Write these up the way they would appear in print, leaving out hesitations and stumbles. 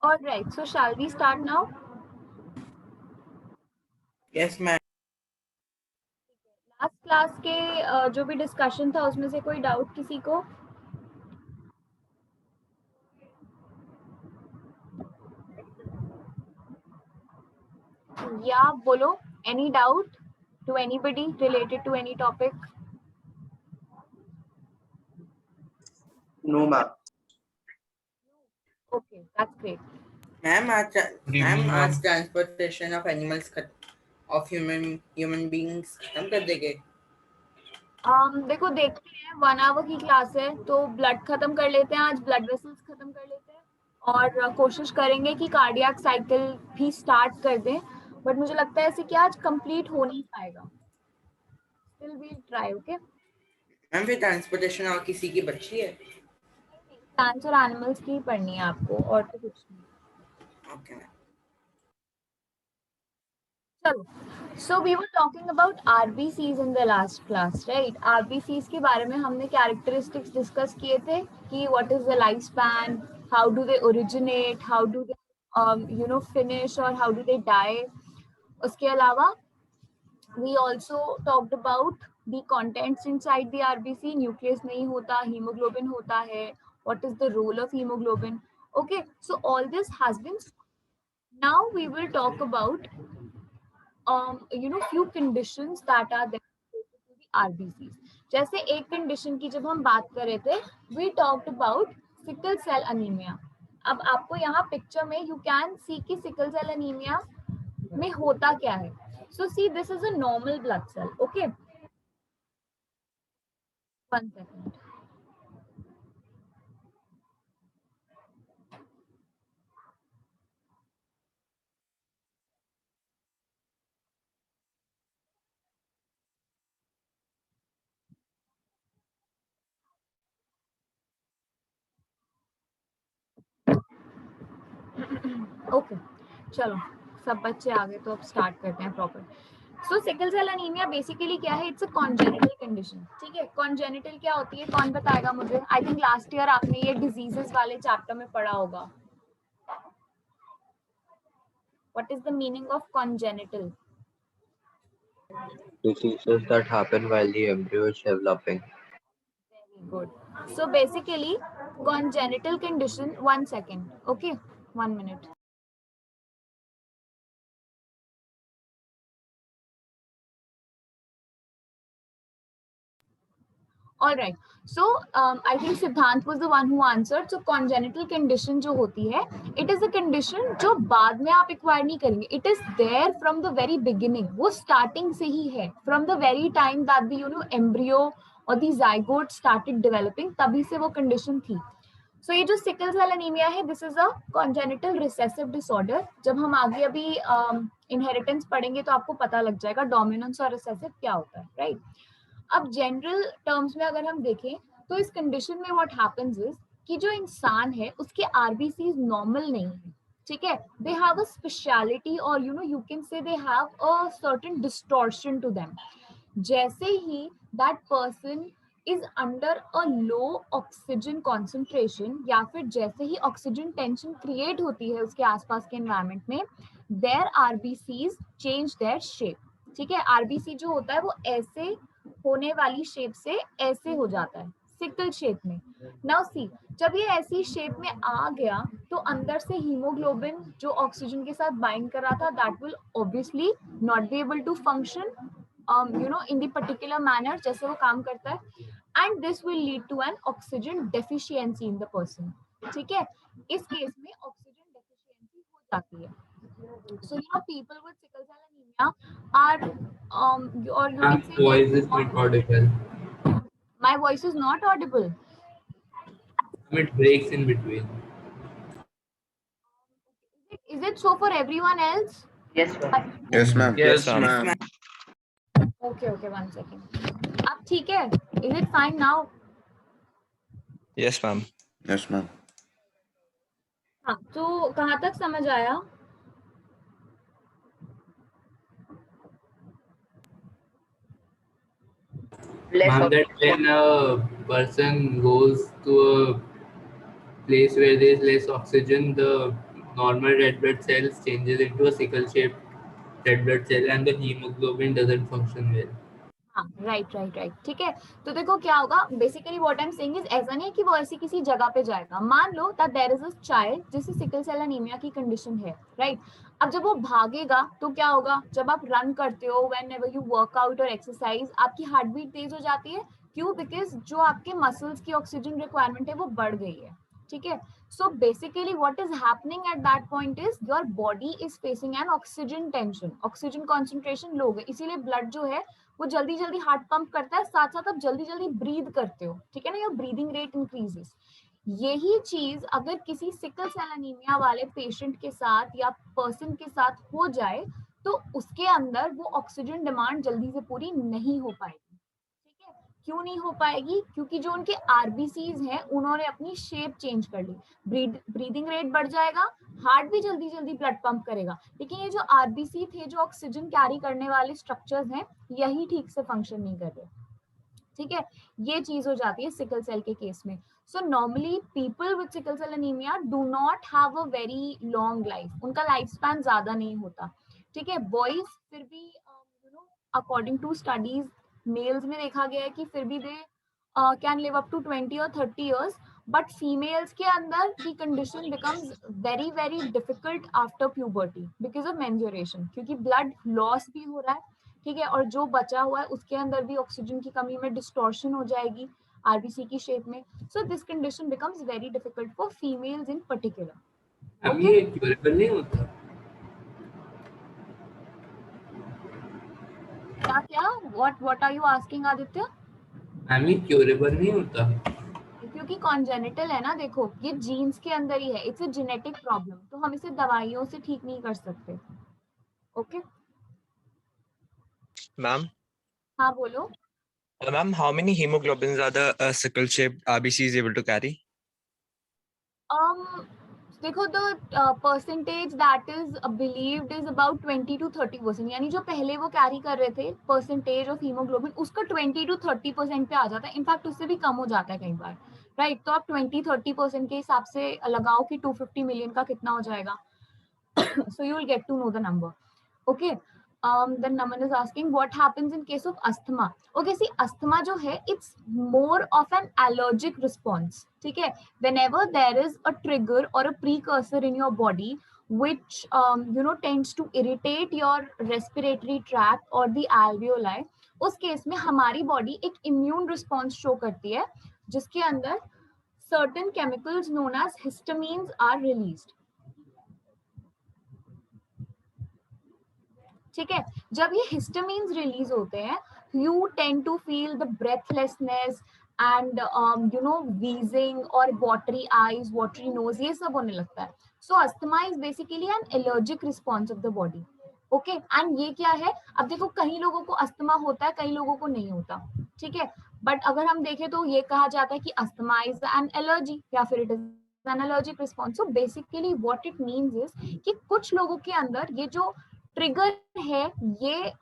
All right, so shall we start now? Yes, ma'am. Last class के जो भी discussion था उसमें से कोई डाउट किसी को? या बोलो, any doubt to anybody related to any topic? No, ma'am. Okay, that's great. Ma'am, आज transportation of animals of human beings खत्म कर देंगे. देखो देखते हैं, 1 आवर की क्लास है तो ब्लड खत्म कर लेते हैं, आज ब्लड वेसल्स खत्म कर लेते हैं और कोशिश करेंगे कि कार्डियक साइकिल भी स्टार्ट कर दें, बट मुझे लगता है ऐसे कि आज कंप्लीट हो नहीं पाएगा. Still we try. Okay ma'am, फिर ट्रांसपोर्टेशन और किसी की बची है? प्लांट्स और एनिमल्स की पढ़नी है आपको, और तो कुछ नहीं. Okay ma'am. चलो, so we were talking about RBCs in the last class, right? RBCs के बारे में हमने characteristics discuss किए थे कि what is the lifespan, how do they originate, how do they finish or how do they die. उसके अलावा we also talked about the contents inside the RBC. nucleus नहीं होता, hemoglobin होता है, what is the role of hemoglobin. Okay, so all this has been. Now we will talk about few conditions that are there related to the RBCs. जैसे एक condition की जब हम बात कर रहे थे, we talked about sickle cell anemia. अब आपको यहाँ पिक्चर में you can see कि sickle cell anemia में होता क्या है. So see, this is a normal blood cell. Okay, 1 second. Okay चलो, सब बच्चे आ गए तो अब स्टार्ट करते हैं प्रॉपर. सो सिकल सेल एनीमिया बेसिकली क्या है? It's a congenital condition. ठीक है, कॉन्जेनिटल क्या होती है, कौन बताएगा मुझे? आई थिंक लास्ट ईयर आपने ये डिजीजेस वाले चैप्टर में पढ़ा होगा. What is the meaning of congenital? Diseases that happen while the embryo is developing. Very good. So basically, congenital condition. 1 second. Okay, 1 minute. All right. So I think Siddhant was the one who answered. So congenital condition जो होती है, it is a condition जो बाद में आप acquire नहीं करेंगे. It is there from the very beginning. वो starting से ही है. From the very time that the embryo or the zygote started developing, तभी से वो condition थी. So ये जो सिकल सेल एनीमिया है, this is a congenital recessive disorder. जब हम आगे अभी इनहेरिटेंस पढ़ेंगे तो आपको पता लग जाएगा डोमिनेंस और रिसेसिव क्या होता है, राइट? अब जनरल टर्म्स में अगर हम देखें तो इस कंडीशन में व्हाट हैपेंस इज कि जो इंसान है उसके आरबीसी नॉर्मल नहीं है. ठीक है, दे हैव अ स्पेशलिटी और you can say they have a certain distortion to them. जैसे ही that person is under a low oxygen concentration या फिर जैसे ही ऑक्सीजन टेंशन क्रिएट होती है उसके आसपास के एनवायरमेंट में, there RBCs change their shape. ठीक है, आरबीसी जो होता है वो ऐसे होने वाली शेप से ऐसे हो जाता है, सिकल शेप में. नाउ सी, जब ये ऐसी शेप में आ गया तो अंदर से हीमोग्लोबिन जो ऑक्सीजन के साथ बाइंड कर रहा था, that will obviously not be able to function in the particular manner जैसे वो काम करता है, and this will lead to an oxygen deficiency in the person. ठीक है, इस केस में ऑक्सीजन डेफिशिएंसी हो जाती है. So people with sickle cell anemia are or you can say voice is not audible. My voice is not audible. It breaks in between. Is it so for everyone else? Yes, ma'am. Yes, ma'am. Yes, ma'am. Okay, 1 second. अब ठीक है? Is it fine now? Yes, ma'am. Yes, ma'am. हाँ, तो कहाँ तक समझ आया? Ma'am, that when a person goes to a place where there is less oxygen, the normal red blood cells changes into a sickle shaped red blood cell and the hemoglobin doesn't function well. हाँ right ठीक है। तो देखो क्या होगा, basically what I am saying is, ऐसा नहीं है कि वो ऐसी किसी जगह पे जाएगा। मान लो that there is a child जिसे सिकल सेल एनीमिया की कंडीशन है, राइट। अब जब वो भागेगा तो क्या होगा, जब आप रन करते हो, व्हेन एवर यू वर्कआउट और एक्सरसाइज, आपकी हार्ट बीट तेज हो जाती है। क्यों? बिकॉज जो आपके मसल्स की ऑक्सीजन रिक्वायरमेंट है वो बढ़ गई है, ठीक है। So basically what is happening at that point is your body is facing an oxygen tension, oxygen concentration low है, इसीलिए blood जो है वो जल्दी जल्दी हार्ट पंप करता है, साथ साथ आप जल्दी जल्दी ब्रीद करते हो, ठीक है ना, योर ब्रीदिंग रेट इंक्रीजेस। यही चीज अगर किसी सिकल सेल एनीमिया वाले पेशेंट के साथ या पर्सन के साथ हो जाए तो उसके अंदर वो ऑक्सीजन डिमांड जल्दी से पूरी नहीं हो पाएगी, ठीक है। क्यों नहीं हो पाएगी? क्योंकि जो उनके आरबीसीज हैं उन्होंने अपनी शेप चेंज कर ली, ब्रीदिंग रेट बढ़ जाएगा, हार्ट भी जल्दी जल्दी ब्लड पंप करेगा, लेकिन ये जो आरबीसी थे, जो ऑक्सीजन कैरी करने वाले स्ट्रक्चर्स हैं, यही ठीक से फंक्शन नहीं कर रहे, ठीक है। ये चीज हो जाती है सिकल सेल के केस में। So normally people with sickle cell anaemia do not have a very long life, उनका लाइफ स्पैन ज्यादा नहीं होता, ठीक है। बॉयज फिर भी you know according to studies males में देखा गया है कि फिर भी they can live up to 20 और 30 इयर्स, बट फीमेल्स के अंदर the condition becomes very very difficult after puberty because of menstruation, क्योंकि ब्लड लॉस भी हो रहा है, ठीक है, और जो बचा हुआ है उसके अंदर भी ऑक्सीजन की कमी में डिस्टॉर्शन हो जाएगी आरबीसी की शेप में। So this condition becomes very difficult for females in particular. Ma'am ये क्यूरेबल नहीं होता? क्या what are you asking Aditya? Ma'am ये क्यूरेबल नहीं होता? क्योंकि कॉन्जेनिटल है ना, देखो ये जीन्स के अंदर ही है, इट्स अ जेनेटिक प्रॉब्लम, तो हम इसे दवाइयों से ठीक नहीं कर सकते। ओके Ma'am, हाँ बोलो। ma'am, how many hemoglobins are the sickle-shaped RBCs able to carry? देखो the percentage that is believed is about 20 to 30%, यानी जो पहले वो कैरी कर रहे थे परसेंटेज ऑफ हीमोग्लोबिन, उसका 20 to 30% पे आ जाता है, इनफैक्ट उससे भी कम हो जाता है कई बार, राइट। तो आप 20-30% के हिसाब से लगाओ कि 250 मिलियन का कितना हो जाएगा। So you will get to know the number. Okay. Then Naman is asking what happens in case of asthma. Okay, see asthma जो है it's more of an allergic response. ठीक है, whenever there is a trigger or a precursor in your body which tends to irritate your respiratory tract or the alveoli, उस case में हमारी body एक immune response show करती है जिसके अंदर certain chemicals known as histamines are released. ठीक है, जब ये हिस्टामिन्स रिलीज होते हैं you tend to feel the breathlessness and wheezing और वाटरी आईज, वाटरी नोज, ये सब होने लगता है। So asthma is basically an allergic response of the body. Okay, and ये क्या है, अब देखो कई लोगों को अस्थमा होता है, कई लोगों को नहीं होता, ठीक है। बट अगर हम देखें तो ये कहा जाता है कि अस्थमा इज एन एलर्जी या फिर it is an allergic response. So basically what it means is कि कुछ लोगों के अंदर ये जो ट्रिगर है ये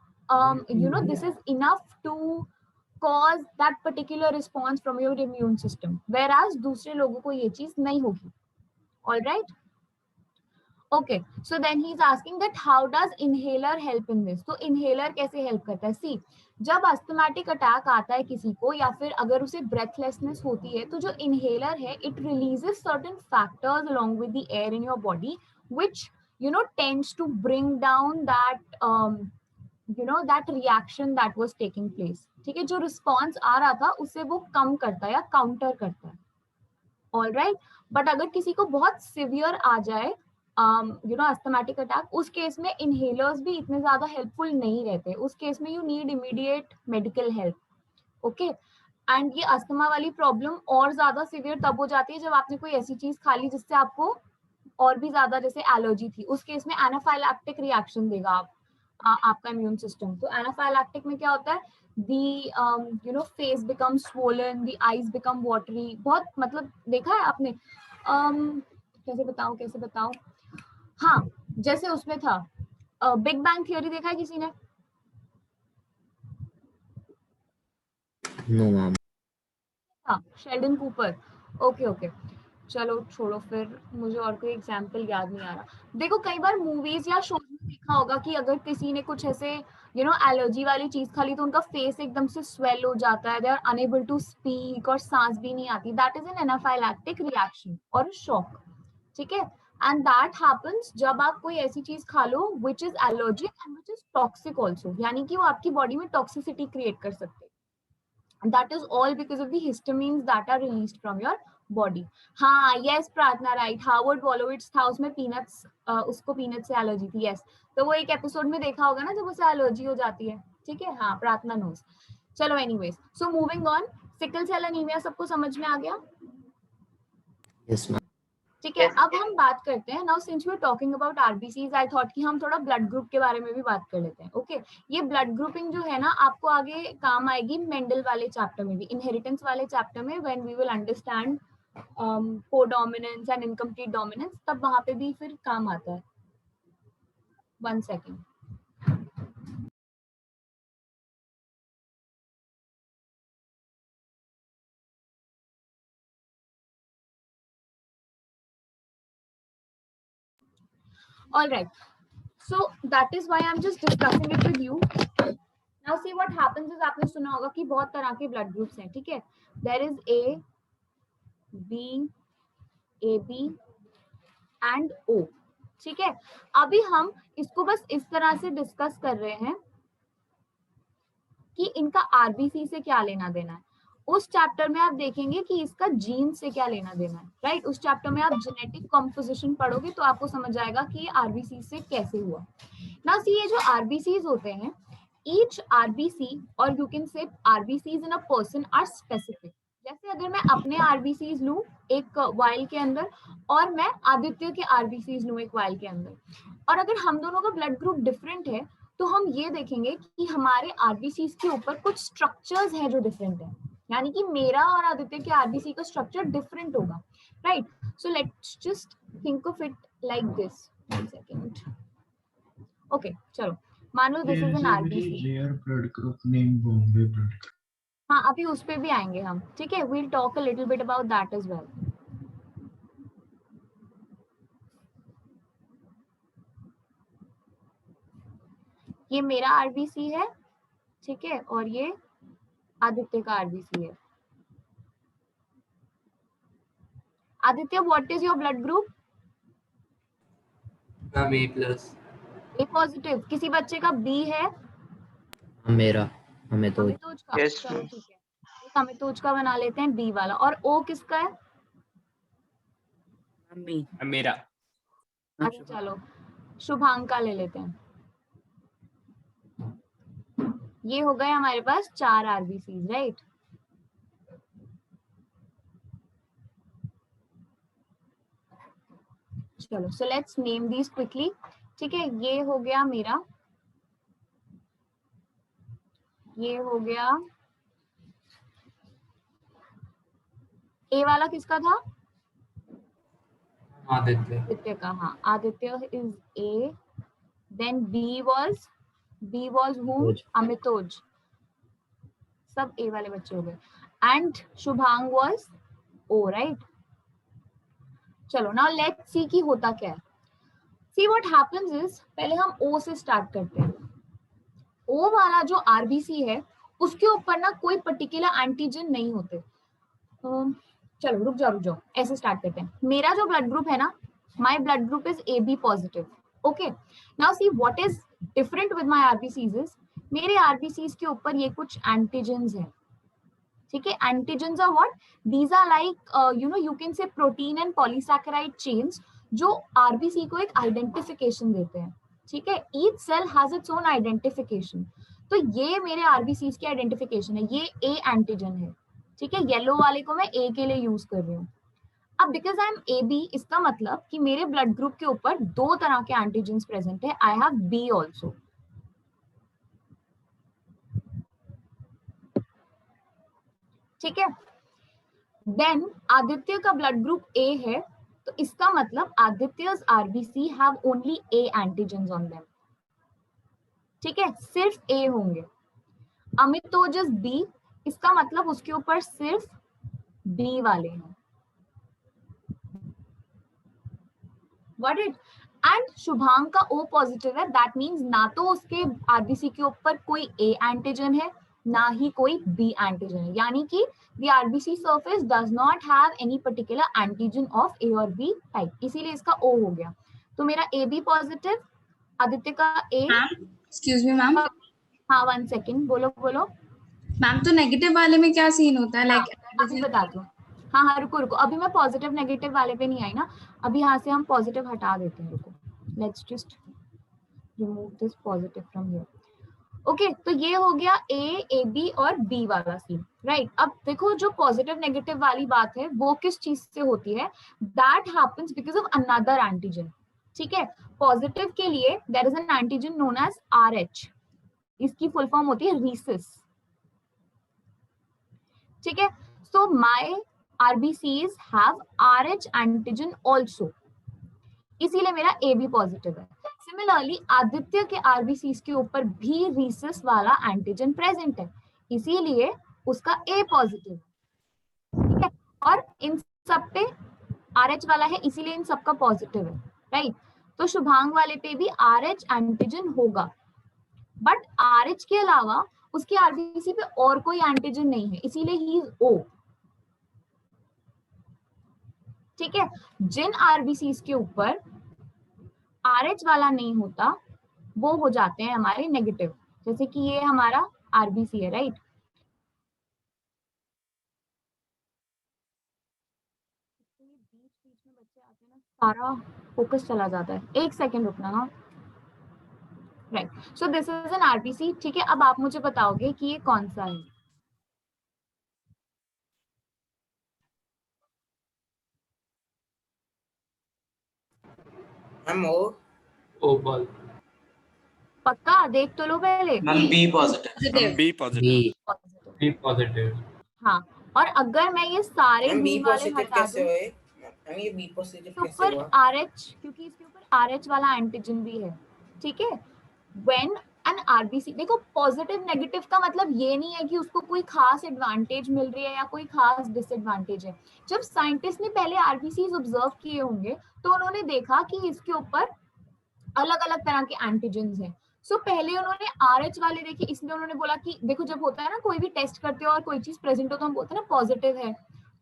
this is enough to cause that particular response from your immune system, whereas दूसरे लोगों को ये चीज नहीं होगी। all right, okay, so then he is asking that how does inhaler help in this? तो inhaler कैसे help करता है? see, जब asthmatic attack आता है किसी को या फिर अगर उसे breathlessness होती है तो जो inhaler है it releases certain factors along with the air in your body which tends to bring down that that reaction that was taking place, ठीक है, जो response आ रहा था उसे वो कम करता है या काउंटर करता है। ऑल राइट, बट अगर किसी को बहुत सिवियर आ जाए अस्थमेटिक अटैक, उस केस में इनहेलर्स भी इतने ज्यादा हेल्पफुल नहीं रहते, उस केस में you need immediate medical help. Okay, and ये अस्थमा वाली प्रॉब्लम और ज्यादा सिवियर तब हो जाती है जब आपने कोई ऐसी चीज खा ली जिससे आपको और भी ज्यादा जैसे एलर्जी थी, उस केस में एनाफाइलैक्टिक रिएक्शन देगा आपका इम्यून सिस्टम। तो एनाफाइलैक्टिक में क्या होता है, the face becomes swollen, the eyes become watery, बहुत मतलब देखा है आपने, कैसे बताऊं, हाँ जैसे उसमें था बिग बैंग थियरी, देखा है किसी ने? No, ma'am. हाँ, शेल्डन कूपर। ओके, चलो छोड़ो, फिर मुझे और कोई एग्जांपल याद नहीं आ रहा। देखो कई बार मूवीज या शोज में देखा होगा कि अगर किसी ने कुछ ऐसे एलर्जी वाली चीज खा ली तो उनका फेस एकदम से स्वेल हो जाता है, they are unable to speak और सांस भी नहीं आती। That is an anaphylactic reaction और शॉक, ठीक है। एंड दैट हैपेंस जब आप कोई ऐसी चीज खा लो which is allergic and which is toxic also, यानी कि वो आपकी बॉडी में टॉक्सिसिटी क्रिएट कर सकते हैं। that is all because of the histamines that are released from your body. हाँ yes प्रार्थना राइट, हार्वर्ड वॉलोविट्स था, उसमें पीनट्स, उसको पीनट से एलर्जी थी। यस, तो वो एक एपिसोड में देखा होगा ना जब उसे एलर्जी हो जाती है, ठीक है। हाँ प्रार्थना नोज। चलो anyways, so moving on, sickle cell anaemia सबको समझ में आ गया? Yes, ma'am. ठीक है। अब हम बात करते हैं, now since we are talking about RBCs, I thought कि हम थोड़ा ब्लड ग्रुप के बारे में भी बात कर लेते हैं। ओके ये ब्लड ग्रुपिंग जो है ना आपको आगे काम आएगी मेंडल वाले चैप्टर में भी, इनहेरिटेंस वाले चैप्टर में, when we will understand codominance and incomplete dominance, तब वहां पे भी फिर काम आता है। 1 second. All right, so that is why I'm just discussing it with you. Now see what happens is, आपने सुना होगा कि बहुत तरह के ब्लड ग्रुप्स हैं, ठीक है। There is A, B, AB and O, ठीक है। अभी हम इसको बस इस तरह से डिस्कस कर रहे हैं कि इनका आरबीसी से क्या लेना देना है। उस चैप्टर में आप देखेंगे कि इसका जीन से क्या लेना देना है, राइट। उस चैप्टर में आप जेनेटिक कॉम्पोजिशन पढ़ोगे तो आपको समझ आएगा कि ये आरबीसी से कैसे हुआ ना। सी ये जो आरबीसीज होते हैं, ईच आरबीसी और you can say RBCs in a person are specific. जैसे अगर मैं अपने आरबीसीज लूं एक वाइल के अंदर और मैं आदित्य के आरबीसीज लूं एक वाइल के अंदर, और अगर हम दोनों का ब्लड ग्रुप डिफरेंट है तो हम ये देखेंगे कि हमारे आरबीसीज के ऊपर कुछ स्ट्रक्चर्स हैं जो डिफरेंट है, यानी कि मेरा और आदित्य के आरबीसी का स्ट्रक्चर डिफरेंट होगा, right. So let's just think of it like this. 1 second. Okay चलो, मान लो this is an RBC. Rare blood group name Bombay blood. हाँ अभी उस पे भी आएंगे हम, ठीक है। We'll talk a little bit about that as well. ये मेरा आरबीसी है, ठीक है, और ये आदित्य का आरबीसी है। Aditya what is your blood group? A+. A positive. किसी बच्चे का बी है? मेरा अमितोज। अमितोज का? Yes, चलो ma'am. ठीक है, एक अमितोज का बना लेते हैं बी वाला। और ओ किसका है? मम्मी मेरा। अच्छा चलो शुभांका ले लेते हैं। ये हो गए हमारे पास 4 आरबीसी, राइट। चलो so let's name these quickly, ठीक है। ये हो गया मेरा, ये हो गया ए वाला किसका था? आदित्य. आदित्य का। हाँ Aditya is A, then B was whom? Amitoj. सब ए वाले बच्चे हो गए। एंड शुभांग वाज ओ, राइट। चलो नाउ लेट्स सी कि होता क्या है। सी व्हाट हैपेंस इज, पहले हम ओ से स्टार्ट करते हैं। ओ वाला जो आरबीसी है उसके ऊपर ना कोई पर्टिकुलर एंटीजन नहीं होते। चलो रुक जाओ, ऐसे स्टार्ट करते हैं। मेरा जो ब्लड ग्रुप है ना, my blood group is A B positive. Okay now see what is different with my RBCs is, मेरे आरबीसीज के ऊपर ये कुछ एंटीजन्स हैं, ठीक है। Antigens are what? These are like you can say protein and polysaccharide chains जो RBC को एक आइडेंटिफिकेशन देते हैं, ठीक है। Each cell has its own identification. तो ये मेरे आरबीसीज की आइडेंटिफिकेशन है, ये ए एंटीजन है, ठीक है। येलो वाले को मैं ए के लिए यूज कर रही हूँ। अब because I am A B, इसका मतलब कि मेरे ब्लड ग्रुप के ऊपर 2 तरह के एंटीजन्स प्रेजेंट है। आई हैव बी ऑल्सो, ठीक है। देन आदित्य का ब्लड ग्रुप ए है, तो इसका मतलब Aditya's RBC have only A antigens on them, ठीक है, सिर्फ ए होंगे। अमितोजस बी, इसका मतलब उसके ऊपर सिर्फ बी वाले हैं, गॉट इट। एंड शुभांग का O पॉजिटिव है, दैट मींस ना तो उसके आरबीसी के ऊपर कोई A एंटीजन है ना ही कोई B एंटीजन है, यानी कि the RBC surface does not have any particular antigen of A और B type, इसीलिए इसका O हो गया। तो मेरा AB पॉजिटिव, आदित्य का A। Ma'am excuse me ma'am, हाँ 1 सेकेंड, बोलो बोलो। मैम तो नेगेटिव वाले में क्या सीन होता है? हाँ, लाइक अभी बता दो। हाँ हाँ रुको रुको, अभी मैं पॉजिटिव नेगेटिव वाले पे नहीं आई ना, अभी यहाँ से हम पॉजिटिव हटा देते हैं, रुको, let's just remove this positive from here. Okay, तो ये हो गया A B और B वाला सीन, राइट। अब देखो जो पॉजिटिव नेगेटिव वाली बात है वो किस चीज से होती है, that happens because of another antigen, ठीक है। पॉजिटिव के लिए there is an antigen known as RH, इसकी फुल फॉर्म होती है रीसिस, ठीक है। So my RBCs have RH antigen also, इसीलिए मेरा AB पॉजिटिव है। सिमिलरली आदित्य के RBCs के ऊपर भी रीसिस वाला एंटीजन प्रेजेंट है, इसीलिए उसका A पॉजिटिव है, ठीक है। और इन सब पे RH वाला है, इसीलिए इन सबका पॉजिटिव है, राइट। तो शुभांग वाले पे भी RH एंटीजन होगा, बट RH के अलावा उसके RBC पे और कोई एंटीजन नहीं है, इसीलिए ही इज O, ठीक है। जिन RBCs के ऊपर RH वाला नहीं होता वो हो जाते हैं हमारे नेगेटिव, जैसे कि ये हमारा RBC है, राइट। बीच बीच में बच्चे आते हैं ना, सारा फोकस चला जाता है, एक सेकेंड रुकना। हाँ right, so this is N RBC, ठीक है। अब आप मुझे बताओगे कि ये कौन सा है। मैम ओ ओपल। पक्का देख तो लो पहले। Ma'am B positive. Positive. B positive. Positive. B positive. हाँ, और अगर मैं ये सारे मैम बी ग्रीन वाले पॉजिटिव हटा कैसे दूं, हुए? मैम ये बी पॉजिटिव इसके कैसे ऊपर हुआ? RH, क्योंकि इसके ऊपर RH वाला एंटीजन भी है, ठीक है। व्हेन एन RBC, देखो पॉजिटिव नेगेटिव का मतलब ये नहीं है कि उसको कोई खास एडवांटेज मिल रही है या कोई खास डिसएडवांटेज है। जब साइंटिस्ट ने पहले RBCs ऑब्जर्व किए होंगे तो उन्होंने देखा कि इसके ऊपर अलग अलग तरह के एंटीजेंस हैं। सो पहले उन्होंने RH वाले देखे, इसलिए उन्होंने बोला कि देखो जब होता है ना कोई भी टेस्ट करते हो और कोई चीज प्रेजेंट हो तो हम बोलते हैं ना पॉजिटिव है,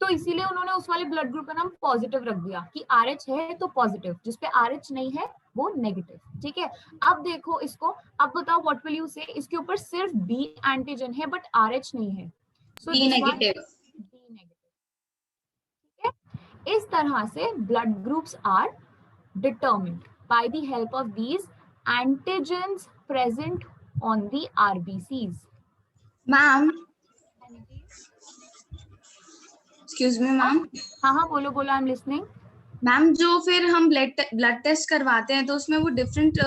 तो इसीलिए उन्होंने उस वाले ब्लड ग्रुप का नाम पॉजिटिव रख दिया कि RH है तो पॉजिटिव, जिसपे RH नहीं है वो नेगेटिव, ठीक है। अब देखो इसको, अब बताओ व्हाट विल यू से, इसके ऊपर सिर्फ B एंटीजन है बट RH नहीं है, so B negative. B negative, ठीक है। इस तरह से blood groups are determined by the help of these antigens present on the RBCs. Ma'am excuse me ma'am, हाँ हाँ बोलो बोलो, आई एम लिसनिंग। मैम जो फिर हम ब्लड टेस्ट करवाते हैं तो उसमें वो डिफरेंट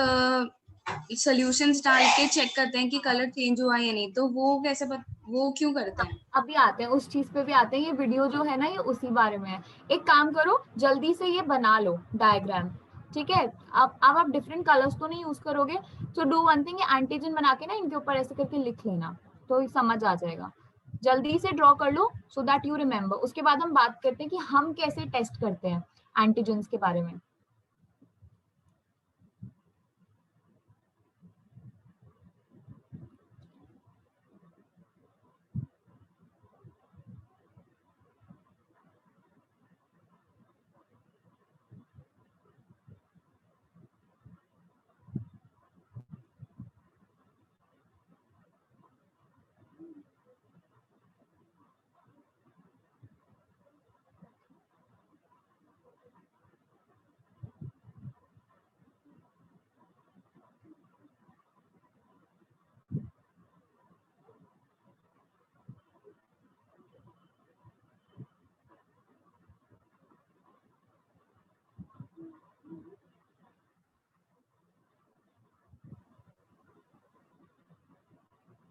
सॉल्यूशंस डाल के चेक करते हैं कि कलर चेंज हुआ या नहीं, तो वो कैसे वो क्यों करते हैं? अभी आते हैं उस चीज पे भी आते हैं, ये वीडियो जो है ना ये उसी बारे में है। एक काम करो जल्दी से ये बना लो डायग्राम, ठीक है। अब आप डिफरेंट कलर्स तो नहीं यूज करोगे, तो डू वन थिंग, एंटीजन बना के ना इनके ऊपर ऐसे करके लिख लेना तो समझ आ जाएगा। जल्दी से ड्रॉ कर लो सो दैट यू रिमेम्बर। उसके बाद हम बात करते हैं कि हम कैसे टेस्ट करते हैं एंटीजेंस के बारे में।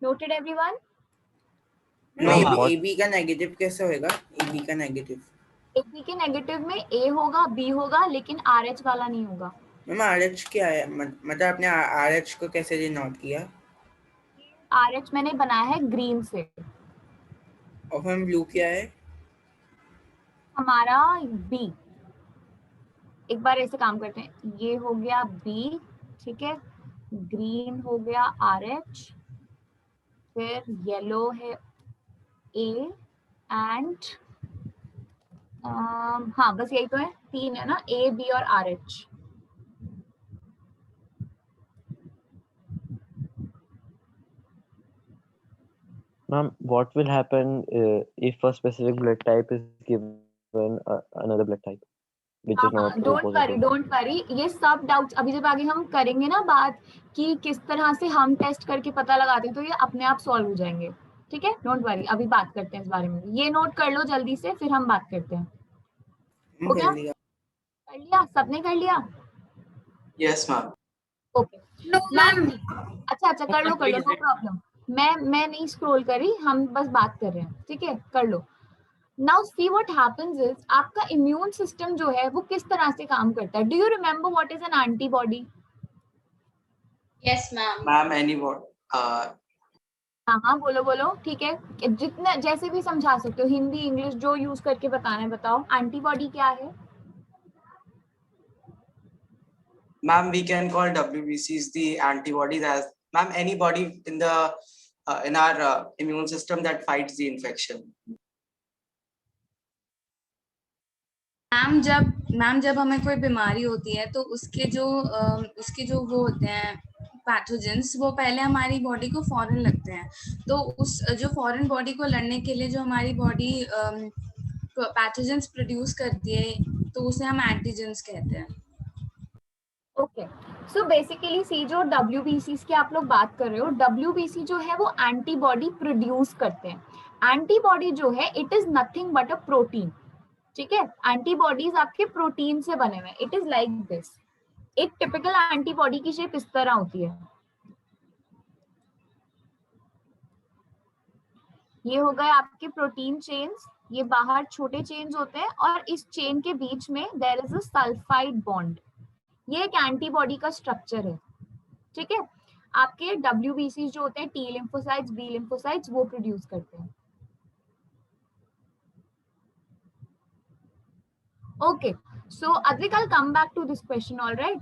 Noted everyone? ए बी का नेगेटिव कैसे होएगा? ए बी का नेगेटिव, AB के नेगेटिव में A होगा B होगा लेकिन RH वाला नहीं होगा। मैम RH क्या है? मतलब आपने RH को कैसे डिनोट किया? RH मैंने बनाया है ग्रीन से। और मैम ब्लू क्या है? हमारा B, एक बार ऐसे काम करते हैं, ये हो गया बी, ठीक है, ग्रीन हो गया RH, फिर येलो है A एंड हाँ बस यही तो है, 3 है ना, A B और RH। Ma'am, what will happen if a specific blood type is given another blood type, which is not O don't positive? Worry, ये सब डाउट्स अभी जब आगे हम करेंगे ना बात कि किस तरह से हम टेस्ट करके पता लगाते हैं, तो ये अपने आप सॉल्व हो जाएंगे, ठीक है, डोंट वरी, अभी बात करते हैं इस बारे में। ये नोट कर लो जल्दी से, फिर हम बात करते हैं। हो गया? कर लिया, सबने कर लिया? Yes ma'am. ओके, अच्छा कर लो, नो प्रॉब्लम। मैं नहीं स्क्रॉल करी, हम बस बात कर रहे हैं, ठीक है, कर लो। Now see what happens is, आपका इम्यून सिस्टम जो है वो किस तरह से काम करता है। Do you remember what is an antibody? Yes ma'am. Ma'am anybody. हाँ बोलो, ठीक है, जितना जैसे भी समझा सकते हो, हिंदी इंग्लिश जो यूज करके बताना है बताओ। एंटीबॉडी क्या है? Ma'am, we can call WBCs the antibodies as, ma'am, any body in the in our immune system that fights the infection. Ma'am जब हमें कोई बीमारी होती है तो उसके जो वो होते हैं पैथोजेंस, वो पहले हमारी बॉडी को फॉरेन लगते हैं। तो उस जो फॉरेन बॉडी को लड़ने के लिए जो हमारी बॉडी पैथोजेंस प्रोड्यूस करती है, तो उसे हम एंटीजेंस कहते हैं। ओके, सो बेसिकली सी जो WBCs की आप लोग बात कर रहे हो, WBC जो है वो एंटीबॉडी प्रोड्यूस करते हैं। एंटीबॉडी जो है it is nothing but a protein, ठीक है, एंटीबॉडीज आपके प्रोटीन से बने हुए। इट इज लाइक दिस, एक टिपिकल एंटीबॉडी की शेप इस तरह होती है। ये हो गए आपके प्रोटीन चेन्स, ये बाहर छोटे चेन्स होते हैं और इस चेन के बीच में there is a sulphide bond. ये एक एंटीबॉडी का स्ट्रक्चर है, ठीक है। आपके WBC जो होते हैं, T लिम्फोसाइट्स, B लिम्फोसाइट्स, वो प्रोड्यूस करते हैं। Okay, so Advik, I'll come back to this question, all right?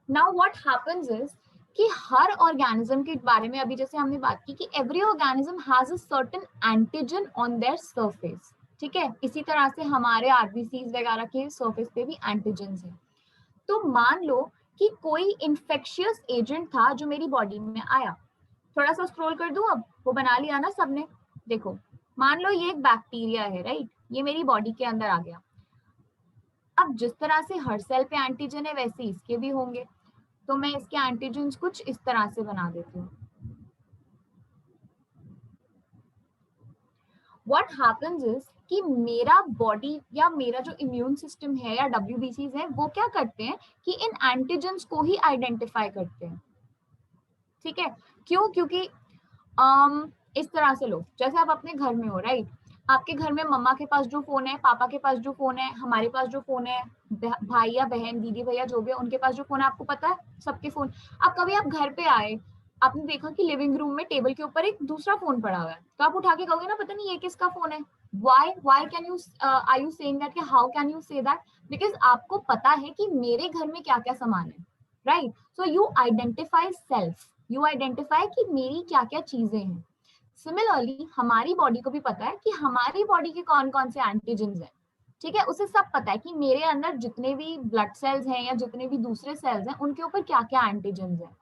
Now what happens is कि हर ऑर्गेनिज्म के बारे में अभी जैसे हमने बात की कि every organism has a certain antigen on their surface, ठीक है। इसी तरह से हमारे RBCs वगैरह के सरफेस पे भी एंटीजन्स हैं। तो मान लो कि कोई इन्फेक्शियस एजेंट था जो मेरी बॉडी में आया। थोड़ा सा स्क्रॉल कर दूं, अब वो बना लिया ना सबने। देखो, मान लो ये एक बैक्टीरिया है, राइट, ये मेरी बॉडी के अंदर आ गया। अब जिस तरह से हर सेल पे एंटीजन है वैसे इसके भी होंगे, तो मैं इसके एंटीजन्स कुछ इस तरह से बना देती हूँ। व्हाट हैपेंस इज कि मेरा बॉडी या मेरा जो इम्यून सिस्टम है या WBCs है, वो क्या करते हैं कि इन एंटीजन्स को ही आइडेंटिफाई करते हैं, ठीक है। क्यों? क्योंकि इस तरह से लो, जैसे आप अपने घर में हो, राइट, आपके घर में मम्मा के पास जो फोन है, पापा के पास जो फोन है, हमारे पास जो फोन है, भाई या बहन, दीदी भैया जो भी है, उनके पास जो फोन है, आपको पता है सबके फोन। अब कभी आप घर पे आए, आपने देखा कि लिविंग रूम में टेबल के ऊपर एक दूसरा फोन पड़ा हुआ है, तो आप उठा के कहोगे ना, पता नहीं ये किसका फोन है। why can you are you saying that? how can you say that? Because आपको पता है कि मेरे घर में क्या क्या सामान है, right. So you identify self, you identify कि मेरी क्या क्या चीजें हैं। सिमिलरली हमारी बॉडी को भी पता है कि हमारी बॉडी के कौन कौन से एंटीजन्स हैं, ठीक है। उसे सब पता है कि मेरे अंदर जितने भी ब्लड सेल्स हैं या जितने भी दूसरे सेल्स हैं, उनके ऊपर क्या क्या एंटीजन्स हैं।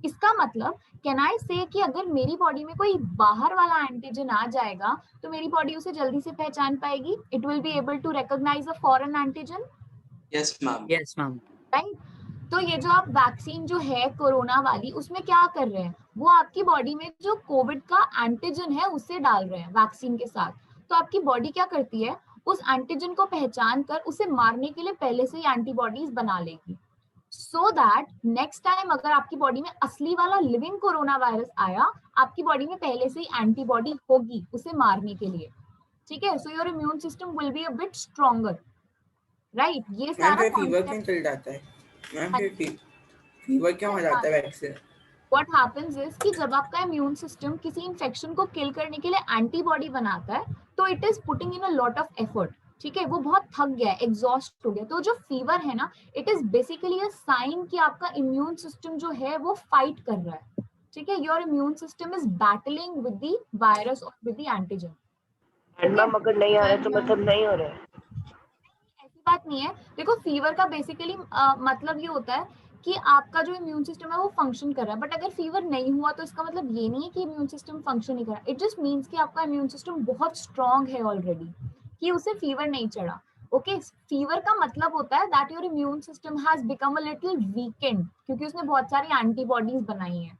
इसका मतलब कैन आई से कि अगर मेरी बॉडी में कोई बाहर वाला एंटीजन आ जाएगा तो मेरी बॉडी उसे जल्दी से पहचान पाएगी। It will be able to recognise a foreign antigen. Yes ma'am. Yes ma'am. Right. तो ये जो आप वैक्सीन जो है कोरोना वाली, उसमें क्या कर रहे हैं, वो आपकी बॉडी में जो कोविड का एंटीजन है उसे डाल रहे हैं वैक्सीन के साथ। तो आपकी बॉडी क्या करती है, उस एंटीजन को पहचान कर उसे मारने के लिए पहले से ही एंटीबॉडीज बना लेगी, सो दैट नेक्स्ट टाइम अगर आपकी बॉडी में असली वाला लिविंग कोरोना वायरस आया, आपकी बॉडी में पहले से ही एंटीबॉडी होगी उसे मारने के लिए, ठीक है। So your immune system will be a bit stronger, right. ये सारा फीवर क्यों चल जाता है मैम? फीवर क्यों हो जाता है वैक्सीन? What happens is कि जब आपका इम्यून सिस्टम किसी इन्फेक्शन को किल करने के लिए एंटीबॉडी बनाता है, तो it is putting in a lot of effort. ठीक है, वो बहुत थक गया है, एग्जॉस्ट हो गया। तो जो फीवर है ना, it is basically a sign कि आपका इम्यून सिस्टम जो है वो फाइट कर रहा है। ठीक है, your immune system is battling with the virus और with the antigen. And ma'am अगर नहीं आ रहा है तो मतलब नहीं हो रहा है? ऐसी बात नहीं है। देखो फीवर का बेसिकली मतलब ये होता है कि आपका जो इम्यून सिस्टम है वो फंक्शन कर रहा है, बट अगर फीवर नहीं हुआ तो इसका मतलब ये नहीं है कि इम्यून सिस्टम फंक्शन नहीं कर रहा। इट जस्ट मीन्स कि आपका इम्यून सिस्टम बहुत स्ट्रांग है ऑलरेडी, कि उसे फीवर नहीं चढ़ा। ओके, फीवर का मतलब होता है that your immune system has become a little weekend, क्योंकि उसने बहुत सारी एंटीबॉडीज बनाई हैं।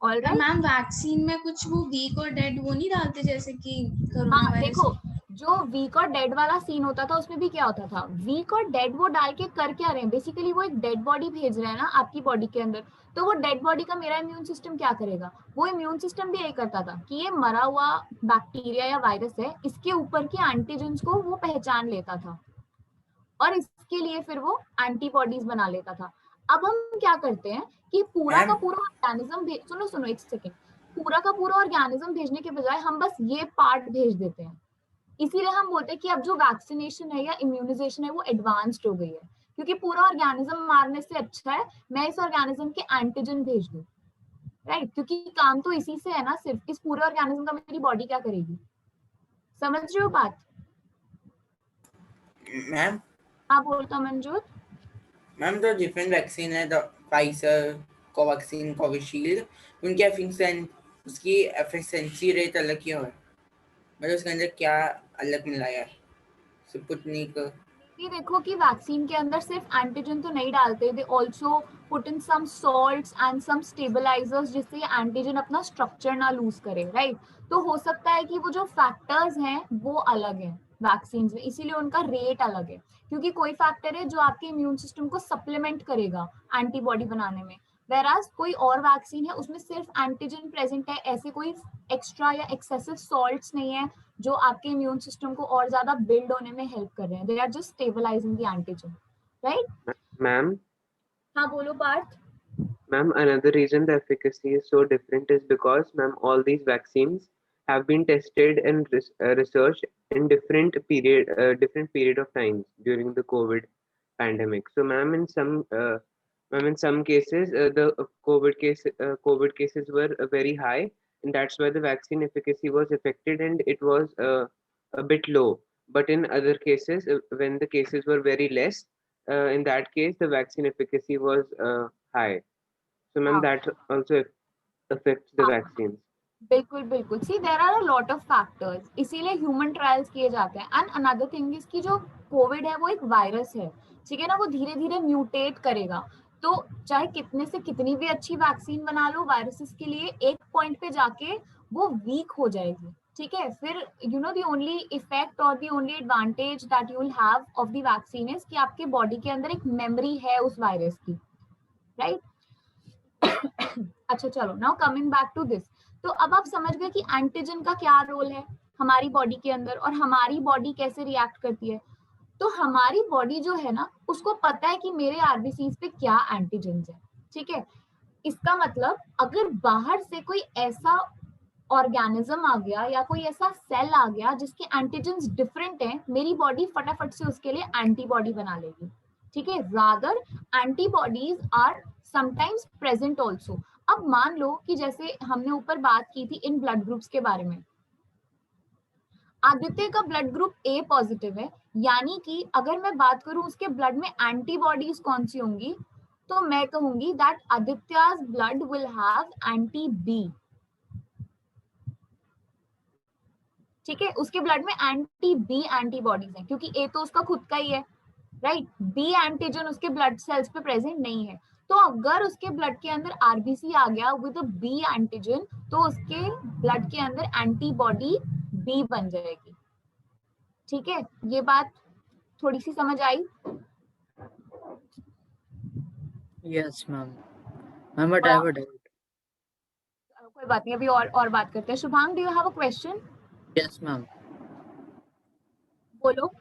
ऑलराइट मैम वैक्सीन में कुछ वो वीक और डेड वो नहीं डालते जैसे कि कोरोना हाँ, वायरस? देखो जो वीक और डेड वाला सीन होता था उसमें भी क्या होता था, वीक और डेड वो डाल के कर क्या रहे हैं, बेसिकली वो एक डेड बॉडी भेज रहे हैं ना आपकी बॉडी के अंदर। तो वो डेड बॉडी का मेरा इम्यून सिस्टम क्या करेगा, वो इम्यून सिस्टम भी यही करता था कि ये मरा हुआ बैक्टीरिया या वायरस है, इसके ऊपर के एंटीजेंस को वो पहचान लेता था और इसके लिए फिर वो एंटीबॉडीज बना लेता था। अब हम क्या करते हैं कि पूरा का पूरा ऑर्गेनिज्म सुनो सुनो एक सेकेंड, पूरा का पूरा ऑर्गेनिज्म भेजने के बजाय हम बस ये पार्ट भेज देते हैं। इसीलिए हम बोलते हैं कि अब जो वैक्सीनेशन है या इम्यूनाइजेशन है वो एडवांस्ड हो गई है, क्योंकि पूरा ऑर्गेनिज्म मारने से अच्छा है मैं इस ऑर्गेनिज्म के एंटीजन भेज दूं। राइट, क्योंकि काम तो इसी से है ना, सिर्फ इस पूरे ऑर्गेनिज्म का मेरी बॉडी क्या करेगी। समझ रहे हो बात? मैम हाँ बोलता मंजूर। मैम तो डिफरेंट वैक्सीन है, तो फाइजर, कोवैक्सीन, कोविशील्ड, उनकी उसकी एफिशिएंसी रेट अलग क्यों है, मतलब उसके अंदर क्या अलग मिलाया है स्पुतनिक? ये देखो कि वैक्सीन के अंदर सिर्फ एंटीजन तो नहीं डालते, they also put in some salts and some stabilisers जिससे ये एंटीजन अपना स्ट्रक्चर ना लूज करे। राइट, तो हो सकता है कि वो जो फैक्टर्स हैं वो अलग हैं वैक्सीन में, इसीलिए उनका रेट अलग है। क्योंकि कोई फैक्टर है जो आपके इम्यून सिस्टम को सप्लीमेंट करेगा एंटीबॉडी बनाने में, वेराज कोई और वैक्सीन है उसमें सिर्फ एंटीजन प्रेजेंट है, ऐसे कोई एक्स्ट्रा या एक्सेसिव सॉल्ट्स नहीं है जो आपके इम्यून सिस्टम को और ज्यादा बिल्ड होने में हेल्प कर रहे हैं। They are just stabilising the antigen. Right, Ma'am, हाँ बोलो Partha. ma'am, another reason the efficacy is so different is because, ma'am, all these vaccines have been tested and researched in different period of times during the COVID pandemic. So, ma'am, in some cases, the COVID cases were very high, and that's why the vaccine efficacy was affected and it was a bit low. But in other cases, when the cases were very less, in that case, the vaccine efficacy was high. So, ma'am, हाँ that also affects the हाँ vaccines. बिल्कुल बिल्कुल, see there are a lot of factors, इसीलिए human trials किए जाते हैं। And another thing is कि जो कोविड है वो एक वायरस है, ठीक है ना, वो धीरे धीरे म्यूटेट करेगा। तो चाहे कितने से कितनी भी अच्छी वैक्सीन बना लो वायरसेस के लिए, एक पॉइंट पे जाके वो वीक हो जाएगी। ठीक है, फिर you know the only effect और the only advantage that you will have of the vaccine is कि आपके बॉडी के अंदर एक मेमोरी है उस वायरस की। राइट अच्छा चलो, now coming back to this. तो अब आप समझ गए कि एंटीजन का क्या रोल है हमारी बॉडी के अंदर और हमारी बॉडी कैसे रिएक्ट करती है। तो हमारी बॉडी जो है ना उसको पता है कि मेरे आरबीसीज पे क्या एंटीजन है। ठीक है, इसका मतलब अगर बाहर से कोई ऐसा ऑर्गेनिज्म आ गया या कोई ऐसा सेल आ गया जिसके एंटीजेंस डिफरेंट हैं, मेरी बॉडी फटाफट से उसके लिए एंटीबॉडी बना लेगी। ठीक है, rather antibodies are sometimes present also. अब मान लो कि जैसे हमने ऊपर बात की थी इन ब्लड ग्रुप्स के बारे में, आदित्य का ब्लड ग्रुप ए पॉजिटिव है, यानी कि अगर मैं बात करूं उसके ब्लड में एंटीबॉडीज कौन सी होंगी, तो मैं कहूंगी that Aditya's blood will have anti B. ठीक है, उसके ब्लड में एंटी बी एंटीबॉडीज हैं क्योंकि ए तो उसका खुद का ही है। राइट, बी एंटीजन उसके ब्लड सेल्स पे प्रेजेंट नहीं है। तो अगर उसके ब्लड के अंदर आरबीसी आ गया विद बी एंटीजन, तो उसके ब्लड के अंदर एंटीबॉडी बी बन जाएगी। ठीक है, ये बात थोड़ी सी समझ आई? Yes ma'am. Ma'am but I have a doubt. कोई बात नहीं, अभी और बात करते हैं। Shubhang, do you have a question? Yes ma'am. बोलो।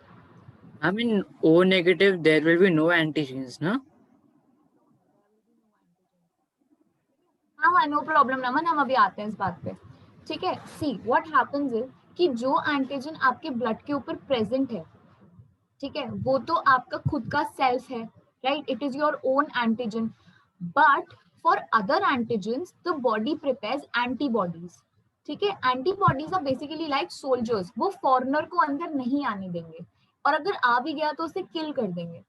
I mean, O negative, there will be no antigens, ना? हाँ, नो प्रॉब्लम नमन, हम अभी आते हैं इस बात पे। ठीक है, सी व्हाट हैपेंस इज कि जो एंटीजन आपके ब्लड के ऊपर प्रेजेंट है ठीक है, वो तो आपका खुद का सेल्फ है, right, it is your own antigen, but for other antigens the body prepares antibodies, ठीक है। Antibodies are basically like soldiers, वो फॉरेनर को अंदर नहीं आने देंगे, और अगर आ भी गया तो उसे किल कर देंगे।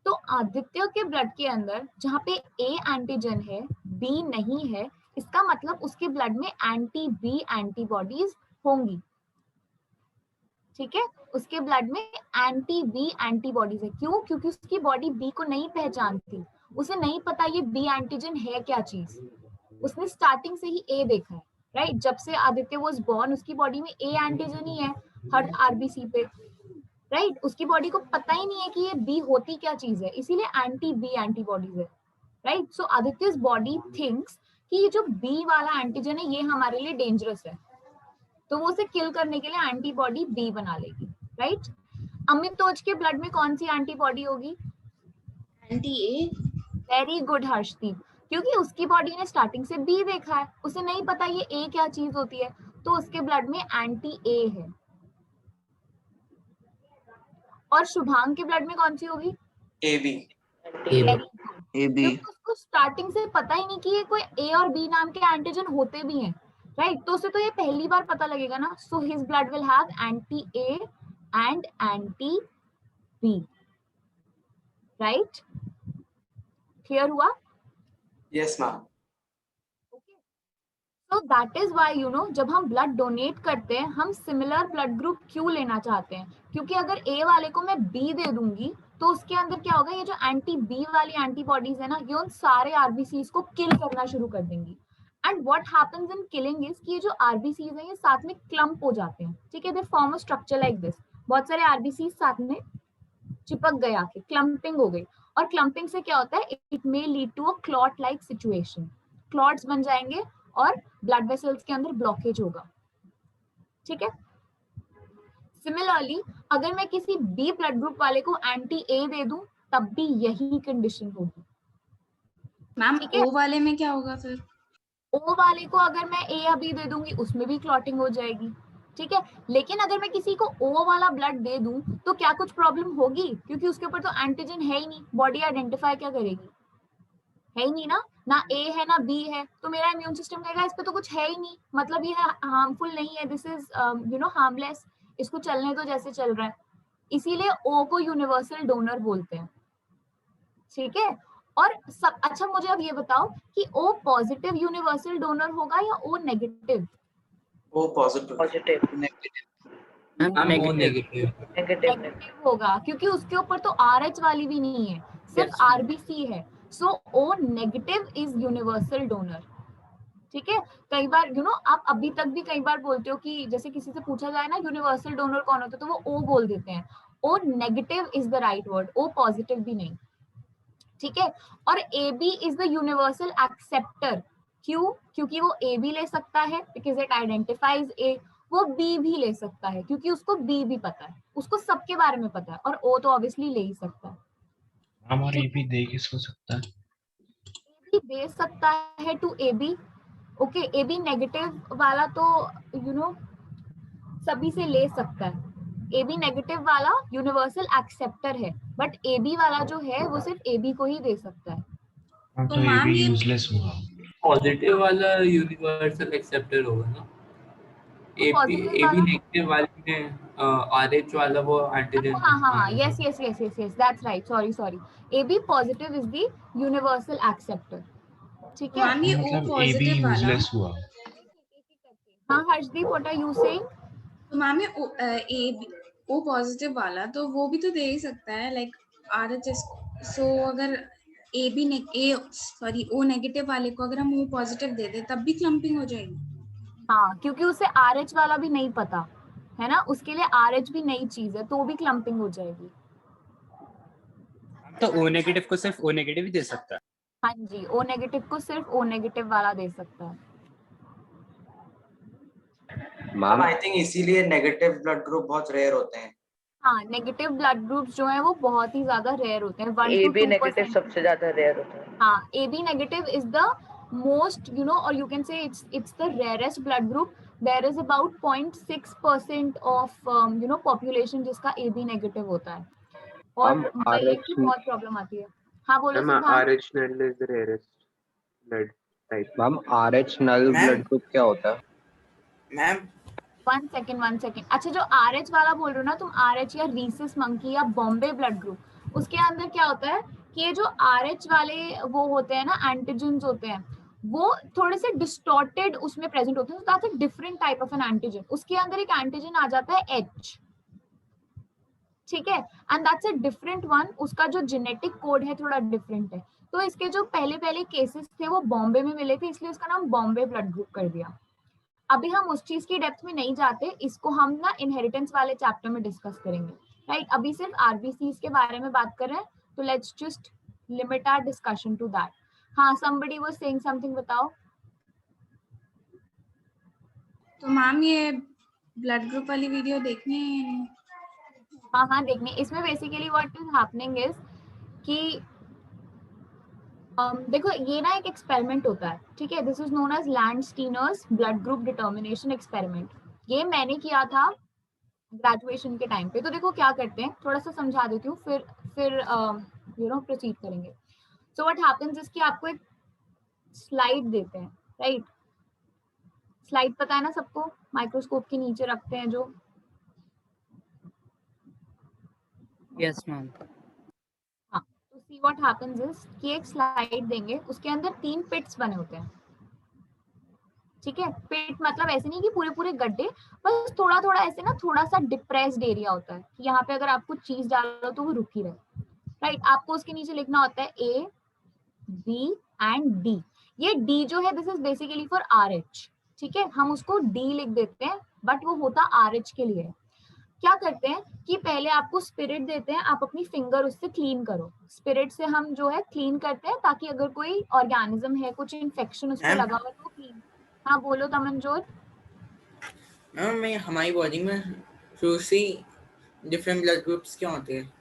तो आदित्य के ब्लड के अंदर जहाँ पे ए एंटीजन है, बी नहीं है, इसका मतलब उसके ब्लड में एंटी बी एंटीबॉडीज होंगी, ठीक है। उसके ब्लड में एंटी बी एंटीबॉडीज है, क्यों? क्योंकि उसकी बॉडी बी को नहीं पहचानती, उसे नहीं पता ये बी एंटीजन है क्या चीज, उसने स्टार्टिंग से ही ए देखा है, राइट। जब से आदित्य वाज बोर्न उसकी बॉडी में ए एंटीजन ही है हर आरबीसी पे, राइट। उसकी बॉडी को पता ही नहीं है कि ये बी होती क्या चीज है, इसीलिए एंटी बी एंटीबॉडीज है, राइट। सो आदित्य's बॉडी थिंक्स कि ये जो बी वाला एंटीजन है ये हमारे लिए डेंजरस है, तो वो उसे किल करने के लिए एंटीबॉडी बी बना लेगी, राइट। अमितोज के ब्लड में कौन सी एंटीबॉडी होगी? Anti A. Very good Harshdeep, क्योंकि उसकी बॉडी ने स्टार्टिंग से बी देखा है, उसे नहीं पता ये ए क्या चीज होती है, तो उसके ब्लड में एंटी ए है। और शुभांग के ब्लड में कौन सी होगी? AB। क्योंकि उसको स्टार्टिंग से पता ही नहीं कि ये कोई ए और बी नाम के एंटीजन होते भी हैं, राइट। तो उसे तो ये पहली बार पता लगेगा ना, so his blood will have anti A and anti B, right. Clear हुआ? Yes, ma'am. So that is why you know जब हम ब्लड डोनेट करते हैं हम सिमिलर ब्लड ग्रुप क्यों लेना चाहते हैं, क्योंकि अगर ए वाले को मैं बी दे दूंगी तो उसके अंदर क्या होगा, ये जो एंटी बी वाली एंटीबॉडीज है ना, ये उन सारे आरबीसीज को किल करना शुरू कर देंगी। And what happens in killing is कि ये जो आरबीसीज हैं ये साथ में क्लम्प हो जाते हैं, ठीक है, they form a structure like this, बहुत सारे आरबीसीज साथ में चिपक गए, आके क्लम्पिंग हो गई, और क्लम्पिंग से क्या होता है, it may lead to a clot like situation, clots बन जाएंगे और ब्लड वेसल्स के अंदर ब्लॉकेज होगा, ठीक है। सिमिलरली अगर मैं किसी बी ब्लड ग्रुप वाले को एंटी ए दे दूं तब भी यही कंडीशन होगी। मैम ओ वाले में क्या होगा फिर? ओ वाले को अगर मैं ए या बी दे दूंगी उसमें भी क्लॉटिंग हो जाएगी, ठीक है। लेकिन अगर मैं किसी को ओ वाला ब्लड दे दूं तो क्या कुछ प्रॉब्लम होगी? क्योंकि उसके ऊपर तो एंटीजन है ही नहीं, बॉडी आइडेंटिफाई क्या करेगी? है ही नहीं ना ए है ना बी है, तो मेरा इम्यून सिस्टम कहेगा इस पे तो कुछ है ही नहीं, मतलब ये हार्मफुल नहीं है, दिस इज हार्मलेस, इसको चलने तो जैसे चल रहा है। इसीलिए ओ को यूनिवर्सल डोनर बोलते हैं, ठीक है। और सब अच्छा मुझे अब ये बताओ कि ओ पॉजिटिव यूनिवर्सल डोनर होगा या O negative? O positive। Negative होगा, क्योंकि उसके ऊपर तो RH वाली भी नहीं है, सिर्फ RBC है। सो O negative is universal donor, ठीक है। कई बार आप अभी तक भी कई बार बोलते हो कि जैसे किसी से पूछा जाए ना यूनिवर्सल डोनर कौन होता है तो वो O बोल देते हैं। O negative is the right word, O positive भी नहीं, ठीक है। और AB is the universal acceptor, क्यों? क्योंकि वो A भी ले सकता है बिकॉज इट आइडेंटिफाइज A, वो B भी ले सकता है क्योंकि उसको B भी पता है, उसको सबके बारे में पता है, और O तो ऑब्वियसली ले ही सकता है। हमारे AB दे किसको सकता है? AB दे सकता है to AB, okay. AB negative वाला तो सभी से ले सकता है, AB नेगेटिव वाला यूनिवर्सल एक्सेप्टर है, बट AB वाला जो है वो सिर्फ AB को ही दे सकता है। तो AB यूजलेस हुआ। पॉजिटिव वाला यूनिवर्सल एक्सेप्टर होगा ना, AB नेगेटिव वाले में RH वाला वो एंटीजन। हाँ yes that's right, sorry AB positive is the universal acceptor, ठीक है। मैम ये O पॉजिटिव वाला हाँ Harshdeep, what are you saying? तो मैम ये O पॉजिटिव वाला तो वो भी तो दे ही सकता है लाइक RHS। सो अगर O नेगेटिव वाले को अगर हम O पॉजिटिव दे दे तब भी क्लम्पिंग हो जाएगी। हाँ, क्योंकि उसे RH वाला भी नहीं पता है ना, उसके लिए RH भी नई चीज है, तो भी क्लम्पिंग हो जाएगी। तो O नेगेटिव को सिर्फ O नेगेटिव ही दे सकता है? हाँ जी, O नेगेटिव को सिर्फ O नेगेटिव वाला दे सकता है। मैम आई थिंक इसीलिए नेगेटिव ब्लड ग्रुप बहुत रेयर होते हैं। हाँ, नेगेटिव ब्लड ग्रुप्स जो हैं वो बहुत ही ज्यादा रेयर होते हैं, 1 to 2% AB नेगेटिव सबसे ज्यादा रेयर होता है। हाँ, AB negative is the most or you can say it's the rarest blood group. There is about 0.6% of population जिसका AB नेगेटिव होता है, और Ma'am, महिला की RH बहुत प्रॉब्लम आती है। हाँ बोलो Ma'am, सिद्धांत। RH null is the rarest blood type. Ma'am RH null ma'am blood group क्या होता है? Ma'am 1 second. अच्छा जो RH वाला बोल रहे हो ना तुम, RH या रीसस मंकी या बॉम्बे ब्लड ग्रुप, उसके अंदर क्या होता है कि ये जो RH वाले वो होते हैं ना, एंटीजन्स होते हैं, वो थोड़े से डिस्टॉर्टेड उसमें प्रेजेंट होते हैं, so that's a different type of an antigen। उसके अंदर एक एंटीजन आ जाता है H, ठीक है, and that's a different one, उसका जो जेनेटिक कोड है थोड़ा डिफरेंट है। तो इसके जो पहले केसेस थे वो बॉम्बे में मिले थे, इसलिए उसका नाम बॉम्बे ब्लड ग्रुप कर दिया। अभी हम उस चीज की डेप्थ में नहीं जाते, इसको हम ना इनहेरिटेंस वाले चैप्टर में डिस्कस करेंगे, राइट? अभी सिर्फ आरबीसीज के बारे में बात कर रहे हैं, तो let's just limit our discussion to that. हाँ, somebody was saying something, बताओ। तो मैम ये ब्लड ग्रुप वाली वीडियो देखनी है? हाँ देखने। इसमें basically what is happening is कि देखो ये ना एक एक्सपेरिमेंट होता है, ठीक है, this is known as Landsteiner's blood group determination experiment. ये मैंने किया था ग्रेजुएशन के टाइम पे। तो देखो क्या करते हैं, थोड़ा सा समझा देती हूँ, फिर प्रोसीड करेंगे। सो व्हाट हैपेंस इज कि आपको एक स्लाइड देते हैं, राइट? स्लाइड पता है ना सबको, माइक्रोस्कोप के नीचे रखते हैं जो। Yes ma'am. हाँ, तो सी व्हाट हैपेंस इज कि एक स्लाइड देंगे, उसके अंदर 3 पिट्स बने होते हैं, ठीक है। पिट मतलब ऐसे नहीं कि पूरे गड्ढे, बस थोड़ा ऐसे ना, थोड़ा सा डिप्रेस्ड एरिया होता है कि यहाँ पे अगर आप कुछ चीज डालो तो वो रुकी रहे, राइट? आपको उसके नीचे लिखना होता है A, B एंड D। ये D जो है this is basically for RH, ठीक है, हम उसको D लिख देते हैं, बट वो होता RH के लिए। क्या करते हैं कि पहले आपको स्पिरिट देते हैं, आप अपनी फिंगर उससे क्लीन करो। स्पिरिट से हम जो है क्लीन करते हैं ताकि अगर कोई ऑर्गेनिज्म है, कुछ इन्फेक्शन उस पर लगा हुआ है तो क्लीन। हाँ बोलो तमनजोत। मैम मैं हमारी बॉडी में शुरू से डिफरेंट ब्लड ग्रुप्स क्यों होते हैं?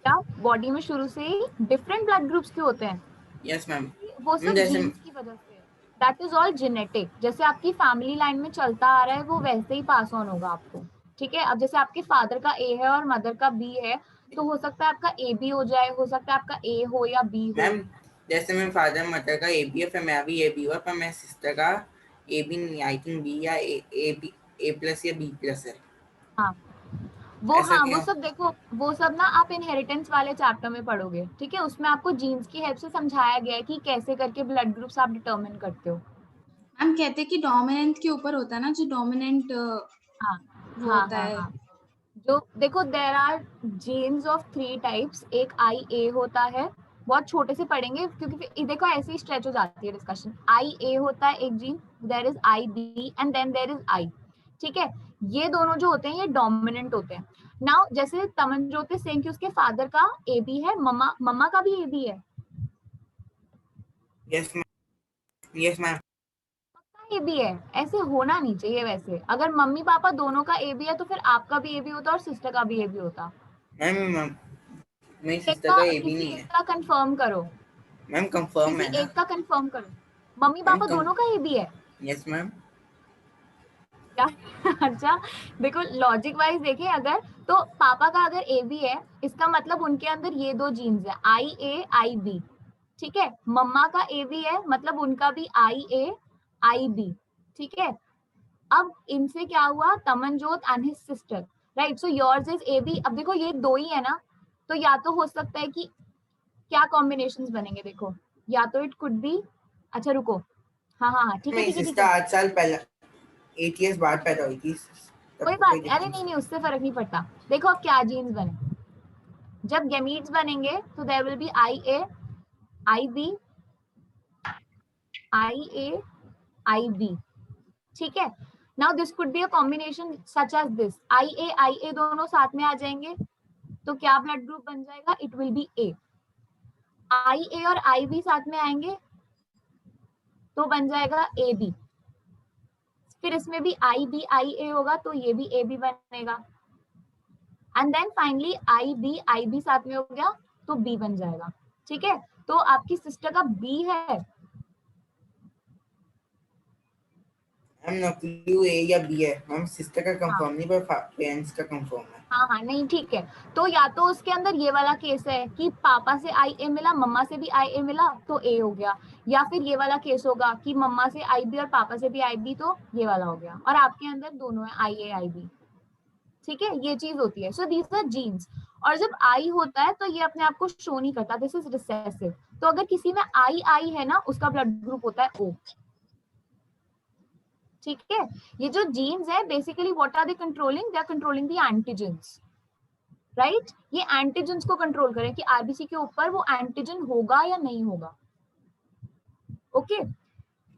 क्या बॉडी में शुरू से ही डिफरेंट ब्लड ग्रुप्स क्यों होते हैं? Yes ma'am. वो सब जैसे जीन्स की वजह से, दैट इज ऑल जेनेटिक। जैसे आपकी फैमिली लाइन में चलता आ रहा है वो वैसे ही पास ऑन होगा आपको, ठीक है। अब जैसे आपके फादर का A है और मदर का B है, तो हो सकता है आपका AB हो जाए, हो सकता है आपका A हो या B हो। मैम जैसे मेरे फादर मदर का AB है, फिर मेरा भी AB हुआ, पर मेरे सिस्टर का AB नहीं, आई थिंक B या A+ या B+ है। हाँ ऐसा वो क्यों? सब देखो, वो सब ना आप इनहेरिटेंस वाले चैप्टर में पढ़ोगे, ठीक है। उसमें आपको जीन्स की हेल्प से समझाया गया है कि कैसे करके ब्लड ग्रुप्स आप डिटरमिन करते हो। हम कहते हैं कि डोमिनेंट के ऊपर होता है ना, जो डोमिनेंट होता है। जो देखो there are genes of 3 types. एक IA होता है, बहुत छोटे से पढ़ेंगे क्योंकि फिर देखो ऐसे ही स्ट्रेच हो जाती है डिस्कशन। IA होता है एक gene, there is IB and then there is I, ठीक है। ये दोनों जो होते हैं ये डोमिनेंट होते हैं। नाउ जैसे तमनजोत इज सेइंग कि उसके फादर का AB है, मम्मा का भी AB है। Yes ma'am. AB है, ऐसे होना नहीं चाहिए। वैसे अगर मम्मी पापा दोनों का AB है तो फिर आपका भी AB होता और सिस्टर का भी AB होता। मैम मेरी सिस्टर का AB किसी नहीं एक है। का कंफर्म करो, मैम कंफर्म है किसी ना? एक का कंफर्म करो। मम्मी मैम पापा दोनों का AB है यस मैम। क्या? अच्छा देखो लॉजिक वाइज देखें अगर, तो पापा का अगर AB है, इसका मतलब उनके अंदर ये 2 जीन्स है, IA IB, ठीक है। मम्मा का AB है, मतलब उनका भी IA IB, ठीक है। अब इनसे क्या हुआ, Tamanjot and his sister, right? So yours is AB। अब देखो ये 2 ही है ना, तो या तो हो सकता है कि क्या कॉम्बिनेशंस बनेंगे, देखो या तो इट कुड बी, अच्छा रुको, हाँ ठीक मेरी है सिस्टर 8 साल पहले 8 इयर्स बाद पैदा हुई थी। कोई बात, अरे नहीं उससे फर्क नहीं पड़ता। देखो अब क्या जीन्स बने, जब गैमीट्स बनेंगे तो there will be IA IB IA IB, ठीक है। Now this could be a combination such as this, IA दोनों साथ में आ जाएंगे तो क्या ब्लड ग्रुप बन जाएगा, it will B A। IA और IB साथ में आएंगे तो बन जाएगा AB। फिर इसमें भी IB IA होगा तो ये भी AB बनेगा, एंड देन फाइनली IB साथ में हो गया तो B बन जाएगा, ठीक है। तो आपकी सिस्टर का B है, मैम नकलू ए या बी है मैम, सिस्टर का कंफर्म नहीं पर पेरेंट्स का कंफर्म है। हाँ हाँ नहीं ठीक है, तो या तो उसके अंदर ये वाला केस है कि पापा से आई ए मिला, मम्मा से भी आई ए मिला तो ए हो गया, या फिर ये वाला केस होगा कि मम्मा से आई बी और पापा से भी आई बी तो ये वाला हो गया, और आपके अंदर दोनों है आई ए आई बी। ठीक है, ये चीज होती है। So these are genes. और जब आई होता है तो ये अपने आप को शो नहीं करता, दिस इज रिसेसिव। तो अगर किसी में आई आई है ना, उसका ब्लड ग्रुप होता है ओ। ठीक है, ये जो जीन्स है basically what are they controlling, they are controlling the antigens, right. ये एंटीजेंस को कंट्रोल करें कि आरबीसी के ऊपर वो एंटीजन होगा या नहीं होगा। ओके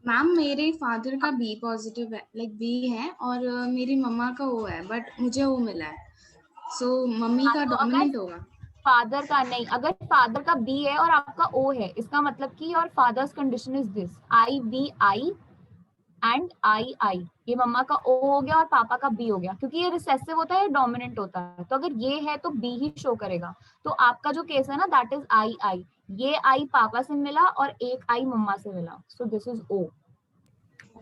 मैम मेरे फादर का बी पॉजिटिव है, लाइक बी है, और मेरी मम्मा का ओ है, बट मुझे वो मिला है, सो मम्मी का डोमिनेंट होगा। फादर का नहीं, अगर फादर का बी है और आपका ओ है, इसका मतलब कि your father's condition is this I B I and I I, ये मम्मा का ओ हो गया और पापा का बी हो गया, क्योंकि ये रिसेसिव होता है, ये डोमिनेंट होता है। तो अगर ये है तो बी ही शो करेगा। तो आपका जो केस है ना दैट इज आई आई, ये आई पापा से मिला और एक आई मम्मा से मिला, so this is O.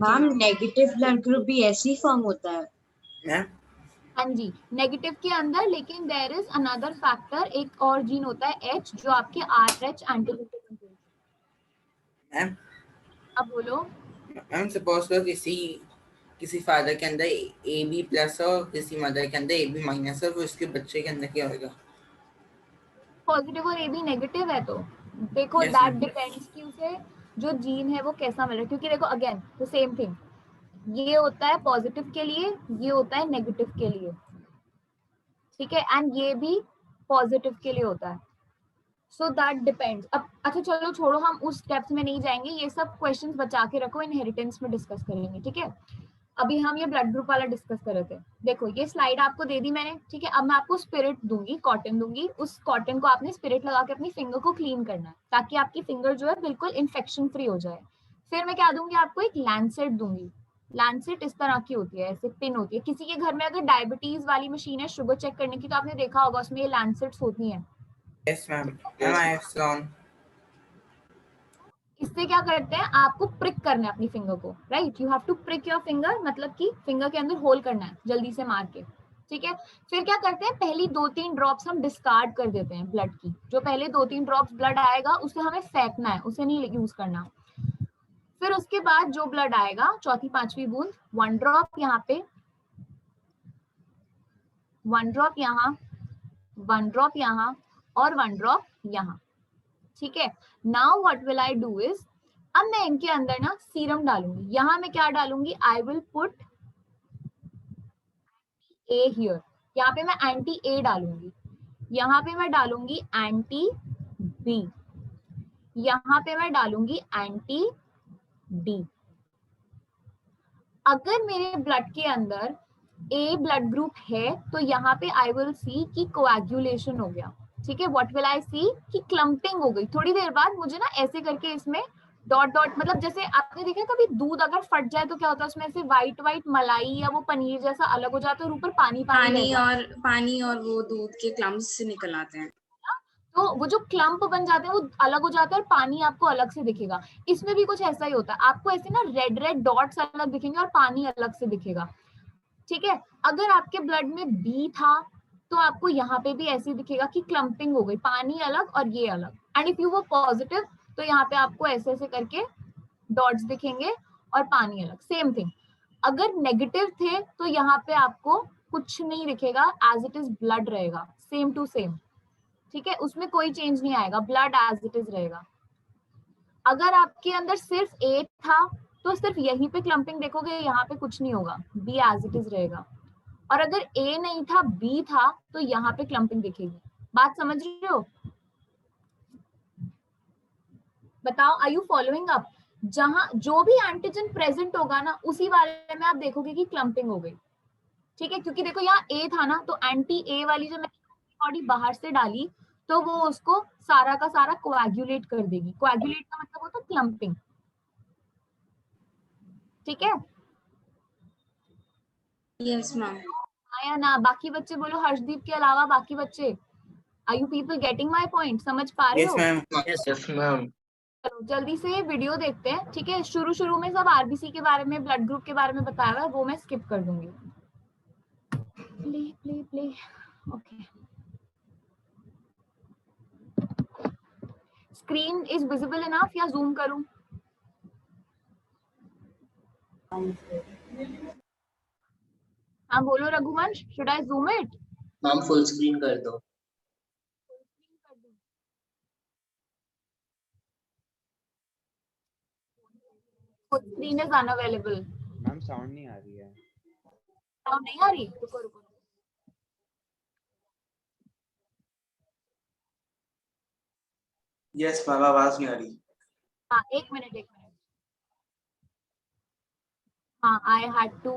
Ma'am negative blood group भी ऐसे ही फॉर्म होता है? हाँ जी, नेगेटिव के अंदर, लेकिन देयर इज अनदर फैक्टर, एक और जीन होता है एच जो आपके आरएच एंटीजन को कंट्रोल करता है। मैम अब बोलो। मैम सपोज करो किसी फादर के अंदर ए बी प्लस और किसी मदर के अंदर ए बी माइनस और उसके बच्चे के अंदर क्या होगा? पॉजिटिव और ए बी नेगेटिव है तो देखो Yes, दैट ma'am. डिपेंड्स कि उसे जो जीन है वो कैसा मिल रहा है, क्योंकि देखो अगेन द सेम थिंग, ये होता है पॉजिटिव के लिए, ये होता है नेगेटिव के लिए। ठीक है, एंड ये भी पॉजिटिव के लिए होता है। So that depends. अब अच्छा चलो छोड़ो, हम उस डेप्थ में नहीं जाएंगे, ये सब क्वेश्चंस बचा के रखो, इनहेरिटेंस में डिस्कस करेंगे। ठीक है, अभी हम ये ब्लड ग्रुप वाला डिस्कस कर रहे थे। देखो ये स्लाइड आपको दे दी मैंने, ठीक है। अब मैं आपको स्पिरिट दूंगी, कॉटन दूंगी, उस कॉटन को आपने स्पिरिट लगा के अपनी फिंगर को क्लीन करना है, ताकि आपकी फिंगर जो है बिल्कुल इन्फेक्शन फ्री हो जाए। फिर मैं क्या दूंगी आपको, एक लैंसेट दूंगी। लैंसेट इस तरह की होती है, ऐसे पिन होती है। किसी के घर में अगर डायबिटीज वाली मशीन है शुगर चेक करने की, तो आपने देखा होगा उसमें ये लैंसेट्स होती हैं। Yes, ma'am. Ma'am, I have flown. इससे क्या करते हैं, आपको प्रिक करना है अपनी फिंगर को, right. You have to prick your finger, मतलब कि फिंगर के अंदर होल करना है जल्दी से मार के। ठीक है, फिर क्या करते हैं, पहली 2-3 ड्रॉप्स हम डिस्कार्ड कर देते हैं ब्लड की। जो पहले 2-3 ड्रॉप्स ब्लड आएगा उसे हमें फेंकना है, उसे नहीं यूज करना। फिर उसके बाद जो ब्लड आएगा, चौथी 5वीं बूंद, 1 ड्रॉप यहाँ पे, 1 ड्रॉप यहाँ, 1 ड्रॉप यहाँ और 1 ड्रॉप यहाँ। ठीक है, now what will I do is, अब मैं इनके अंदर ना सीरम डालूंगी। यहाँ मैं क्या डालूंगी, I will put A here. यहाँ पे मैं एंटी ए डालूंगी, यहाँ पे मैं डालूंगी एंटी बी, यहाँ पे मैं डालूंगी एंटी डी। अगर मेरे ब्लड के अंदर ए ब्लड ग्रुप है तो यहाँ पे आई विल सी कि कोएगुलेशन हो गया। ठीक है, व्हाट विल आई सी कि क्लम्पिंग हो गई। थोड़ी देर बाद मुझे ना ऐसे करके इसमें डॉट डॉट, मतलब जैसे आपने देखा कभी दूध अगर फट जाए तो क्या होता है, उसमें से व्हाइट व्हाइट मलाई या वो पनीर जैसा अलग हो जाता है और ऊपर पानी पानी और वो दूध के क्लम्प्स निकल आते हैं। तो वो जो क्लम्प बन जाते हैं वो अलग हो जाता है और पानी आपको अलग से दिखेगा। इसमें भी कुछ ऐसा ही होता है, आपको ऐसे ना रेड रेड डॉट्स अलग दिखेंगे और पानी अलग से दिखेगा। ठीक है, अगर आपके ब्लड में बी था तो आपको यहाँ पे भी ऐसे दिखेगा कि क्लम्पिंग हो गई, पानी अलग और ये अलग। एंड इफ यू वो पॉजिटिव तो यहाँ पे आपको ऐसे ऐसे करके डॉट्स दिखेंगे और पानी अलग, सेम थिंग। अगर नेगेटिव थे तो यहाँ पे आपको कुछ नहीं दिखेगा, एज इट इज ब्लड रहेगा, सेम टू सेम। ठीक है, उसमें कोई चेंज नहीं आएगा, ब्लड एज इट इज रहेगा। अगर आपके अंदर सिर्फ ए था तो सिर्फ यहीं पे क्लम्पिंग देखोगे, यहाँ पे कुछ नहीं होगा, बी एज इट इज रहेगा। और अगर ए नहीं था बी था तो यहाँ पे क्लम्पिंग दिखेगी। बात समझ रहे हो? बताओ, आर यू फॉलोइंग अप? जहां जो भी एंटीजन प्रेजेंट होगा ना उसी वाले में आप देखोगे कि क्लम्पिंग हो गई। ठीक है, क्योंकि देखो यहाँ ए था ना, तो एंटी ए वाली जो मैंने बॉडी बाहर से डाली तो वो उसको सारा का सारा कोएगुलेट कर देगी। कोएगुलेट का मतलब होता है क्लम्पिंग। ठीक है, यस मैम। आया ना? बाकी बच्चे बोलो, हर्षदीप के अलावा बाकी बच्चे, are you people getting my point? समझ पा रहे हो? Yes, ma'am. Yes, ma'am. चलो जल्दी से वीडियो देखते हैं, ठीक है। शुरू शुरू में सब आरबीसी के बारे में, ब्लड ग्रुप के बारे में बताया हुआ है, वो मैं स्किप कर दूंगी। Play play play, okay. Screen is visible enough या जूम करूं? हाँ बोलो Raghuvansh, should I zoom it? Ma'am full screen कर दो। Full screen is unavailable. Ma'am sound नहीं आ रही है। साउंड नहीं आ रही? रुको रुको। यस मैम, आवाज नहीं आ रही। हाँ एक मिनट। हाँ, I had to,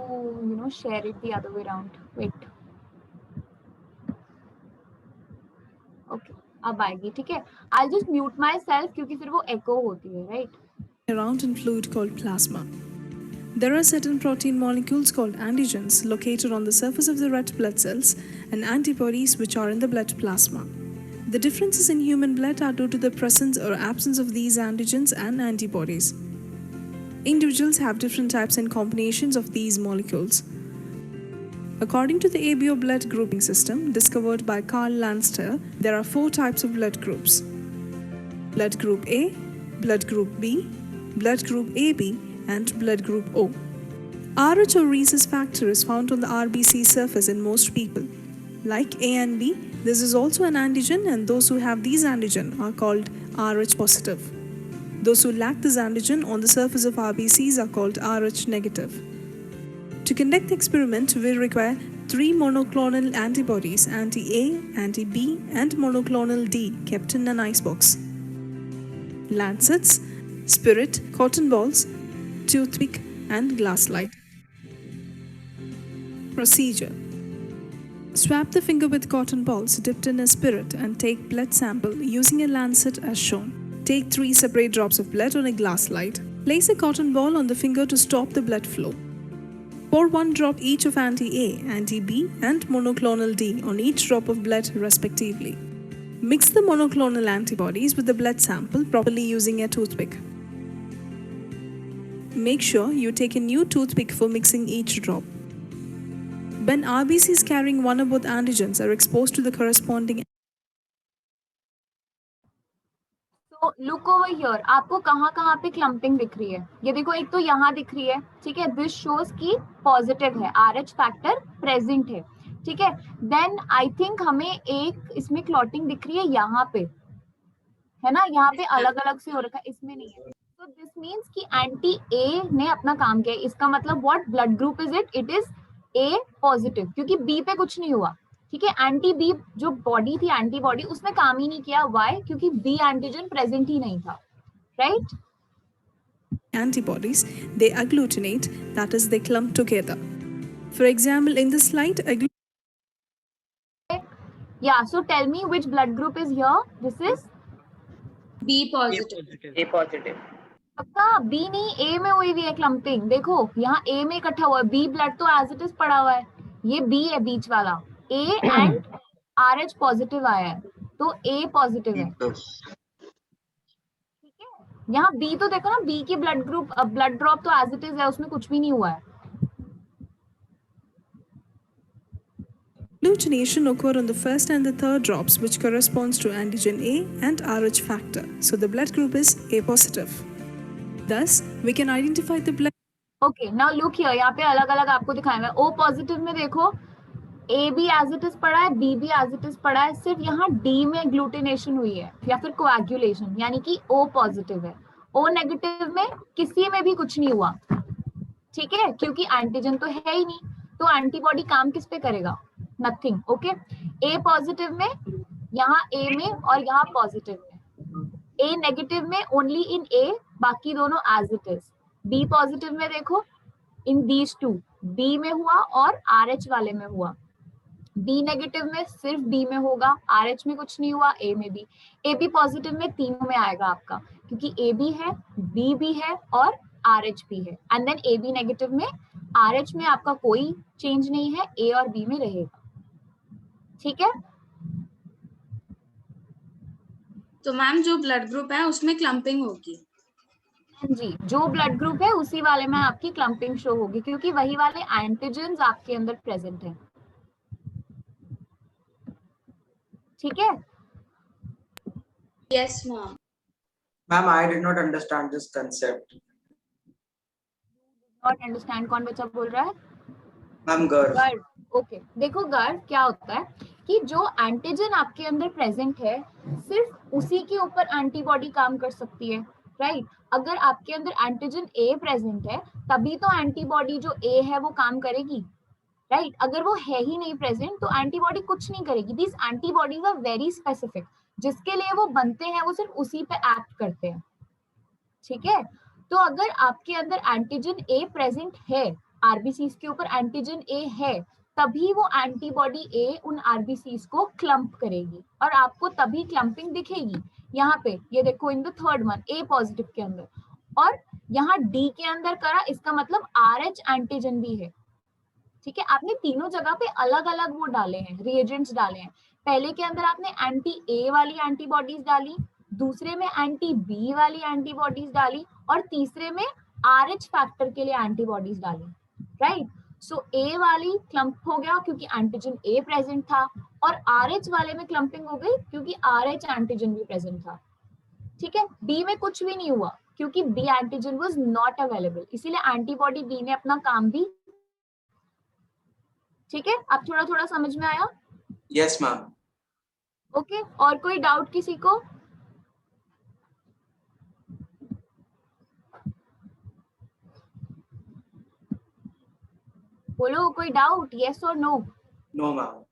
share it the other way around. Wait. Okay, अब आएगी, ठीक है। I'll just mute myself क्योंकि फिर वो echo होती है, right? Around in fluid called plasma. There are certain protein molecules called antigens located on the surface of the red blood cells and antibodies which are in the blood plasma. The differences in human blood are due to the presence or absence of these antigens and antibodies. Individuals have different types and combinations of these molecules. According to the ABO blood grouping system discovered by Karl Landsteiner, there are 4 types of blood groups: blood group A, blood group B, blood group AB, and blood group O. Rh or rhesus factor is found on the RBC surface in most people. Like A and B, this is also an antigen, and those who have these antigen are called Rh positive. Those who lack this antigen on the surface of RBCs are called Rh negative. To conduct the experiment, we require 3 monoclonal antibodies, anti-A, anti-B, and monoclonal D, kept in an icebox. Lancets, spirit, cotton balls, toothpick, and glass slide. Procedure: swab the finger with cotton balls dipped in a spirit and take blood sample using a lancet as shown. Take 3 separate drops of blood on a glass slide. Place a cotton ball on the finger to stop the blood flow. Pour 1 drop each of anti-A, anti-B, and monoclonal D on each drop of blood respectively. Mix the monoclonal antibodies with the blood sample properly using a toothpick. Make sure you take a new toothpick for mixing each drop. When RBCs carrying one or both antigens are exposed to the corresponding तो look over here, आपको कहाँ पे clumping दिख रही है? ये देखो, एक तो यहाँ दिख रही है, ठीक है। दिस शोज की पॉजिटिव है, RH फैक्टर प्रेजेंट है, ठीक है। देन आई थिंक हमें एक इसमें क्लॉटिंग दिख रही है यहाँ पे, है ना? यहाँ पे अलग अलग से हो रखा है, इसमें नहीं है। तो दिस मीन्स कि एंटी ए ने अपना काम किया। इसका मतलब what blood group is it? It is A positive, क्योंकि B पे कुछ नहीं हुआ, ठीक है। एंटी बी जो बॉडी थी, एंटीबॉडी, उसने काम ही नहीं किया। व्हाई? क्योंकि बी एंटीजन प्रेजेंट ही नहीं था, right? antibodies, they agglutinate, that is, they clump together. For example, in this slide, yeah, so tell me which blood group is here? This is B positive. A positive. पक्का B नहीं, A में हुई है clumping. देखो यहाँ A में इकट्ठा हुआ है, B ब्लड तो एज इट इज पड़ा हुआ है, ये B है बीच वाला, A एंड RH पॉजिटिव आया है, तो A पॉजिटिव है, ठीक है। यहाँ B तो देखो ना, B की ब्लड ग्रुप, ब्लड ड्रॉप तो एज इट इज है, उसमें कुछ भी नहीं हुआ है। agglutination occur on the first and the third drops, which corresponds to antigen A and Rh factor. So the blood group is A positive. Thus, we can identify the blood. Okay, now look here, यहाँ पे अलग अलग आपको दिखाया हुआ है। O positive में देखो, A भी एज इट इज पड़ा है, B भी एज इट इज पड़ा है, सिर्फ यहाँ D में ग्लूटिनेशन हुई है या फिर कोएगुलेशन, यानी कि O पॉजिटिव है। O नेगेटिव में किसी में भी कुछ नहीं हुआ, ठीक है, क्योंकि एंटीजन तो है ही नहीं, तो एंटीबॉडी काम किस पे करेगा? Nothing, okay. A पॉजिटिव में, यहाँ A में और यहाँ पॉजिटिव में। A नेगेटिव में ओनली इन A, बाकी दोनों as it is. B positive में देखो, इन दीज टू, B में हुआ और RH वाले में हुआ। B नेगेटिव में सिर्फ B में होगा, RH में कुछ नहीं हुआ, A में भी। AB पॉजिटिव में तीनों में आएगा आपका, क्योंकि A भी है, B भी है और RH भी है। एंड देन AB नेगेटिव में, RH में आपका कोई चेंज नहीं है, A और B में रहेगा, ठीक है। तो मैम जो ब्लड ग्रुप है उसमें क्लम्पिंग होगी। जी, जो ब्लड ग्रुप है उसी वाले में आपकी क्लम्पिंग शो होगी क्योंकि वही वाले एंटीजन्स आपके अंदर प्रेजेंट है। ठीक है? Yes ma'am. Ma'am, I did not understand this concept. Not understand कौन बच्चा बोल रहा है? Ma'am, गर्व। गर्व। ओके, देखो गर्व क्या होता है कि जो एंटीजन आपके अंदर प्रेजेंट है सिर्फ उसी के ऊपर एंटीबॉडी काम कर सकती है, राइट? अगर आपके अंदर एंटीजन ए प्रेजेंट है तभी तो एंटीबॉडी जो ए है वो काम करेगी, राइट? अगर वो है ही नहीं प्रेजेंट तो एंटीबॉडी कुछ नहीं करेगी। These antibodies are very specific, जिसके लिए वो बनते हैं वो सिर्फ उसी पे एक्ट करते हैं। ठीक है? तो अगर आपके अंदर एंटीजन ए प्रेजेंट है, आरबीसीज के ऊपर एंटीजन ए है, तभी वो एंटीबॉडी ए उन आरबीसीज को क्लम्प करेगी और आपको तभी क्लम्पिंग दिखेगी। यहाँ पे ये देखो in the third one A positive के अंदर, और यहाँ डी के अंदर करा, इसका मतलब आरएच एंटीजन भी है। ठीक है? आपने तीनों जगह पे अलग अलग वो डाले हैं, रिएजेंट्स डाले हैं। पहले के अंदर आपने एंटी ए वाली एंटीबॉडीज डाली, दूसरे में एंटी बी वाली एंटीबॉडीज डाली, और तीसरे में आरएच फैक्टर के लिए एंटीबॉडीज डाली, राइट? सो ए वाली क्लम्प हो गया क्योंकि एंटीजन ए प्रेजेंट था, और आरएच वाले में क्लम्पिंग हो गई क्योंकि आरएच एंटीजन भी प्रेजेंट था। ठीक है? बी में कुछ भी नहीं हुआ क्योंकि B antigen was not available, इसीलिए एंटीबॉडी बी ने अपना काम भी। ठीक है? अब थोड़ा थोड़ा समझ में आया? Yes ma'am. ओके, और कोई डाउट किसी को? बोलो कोई डाउट, यस और no? No ma'am.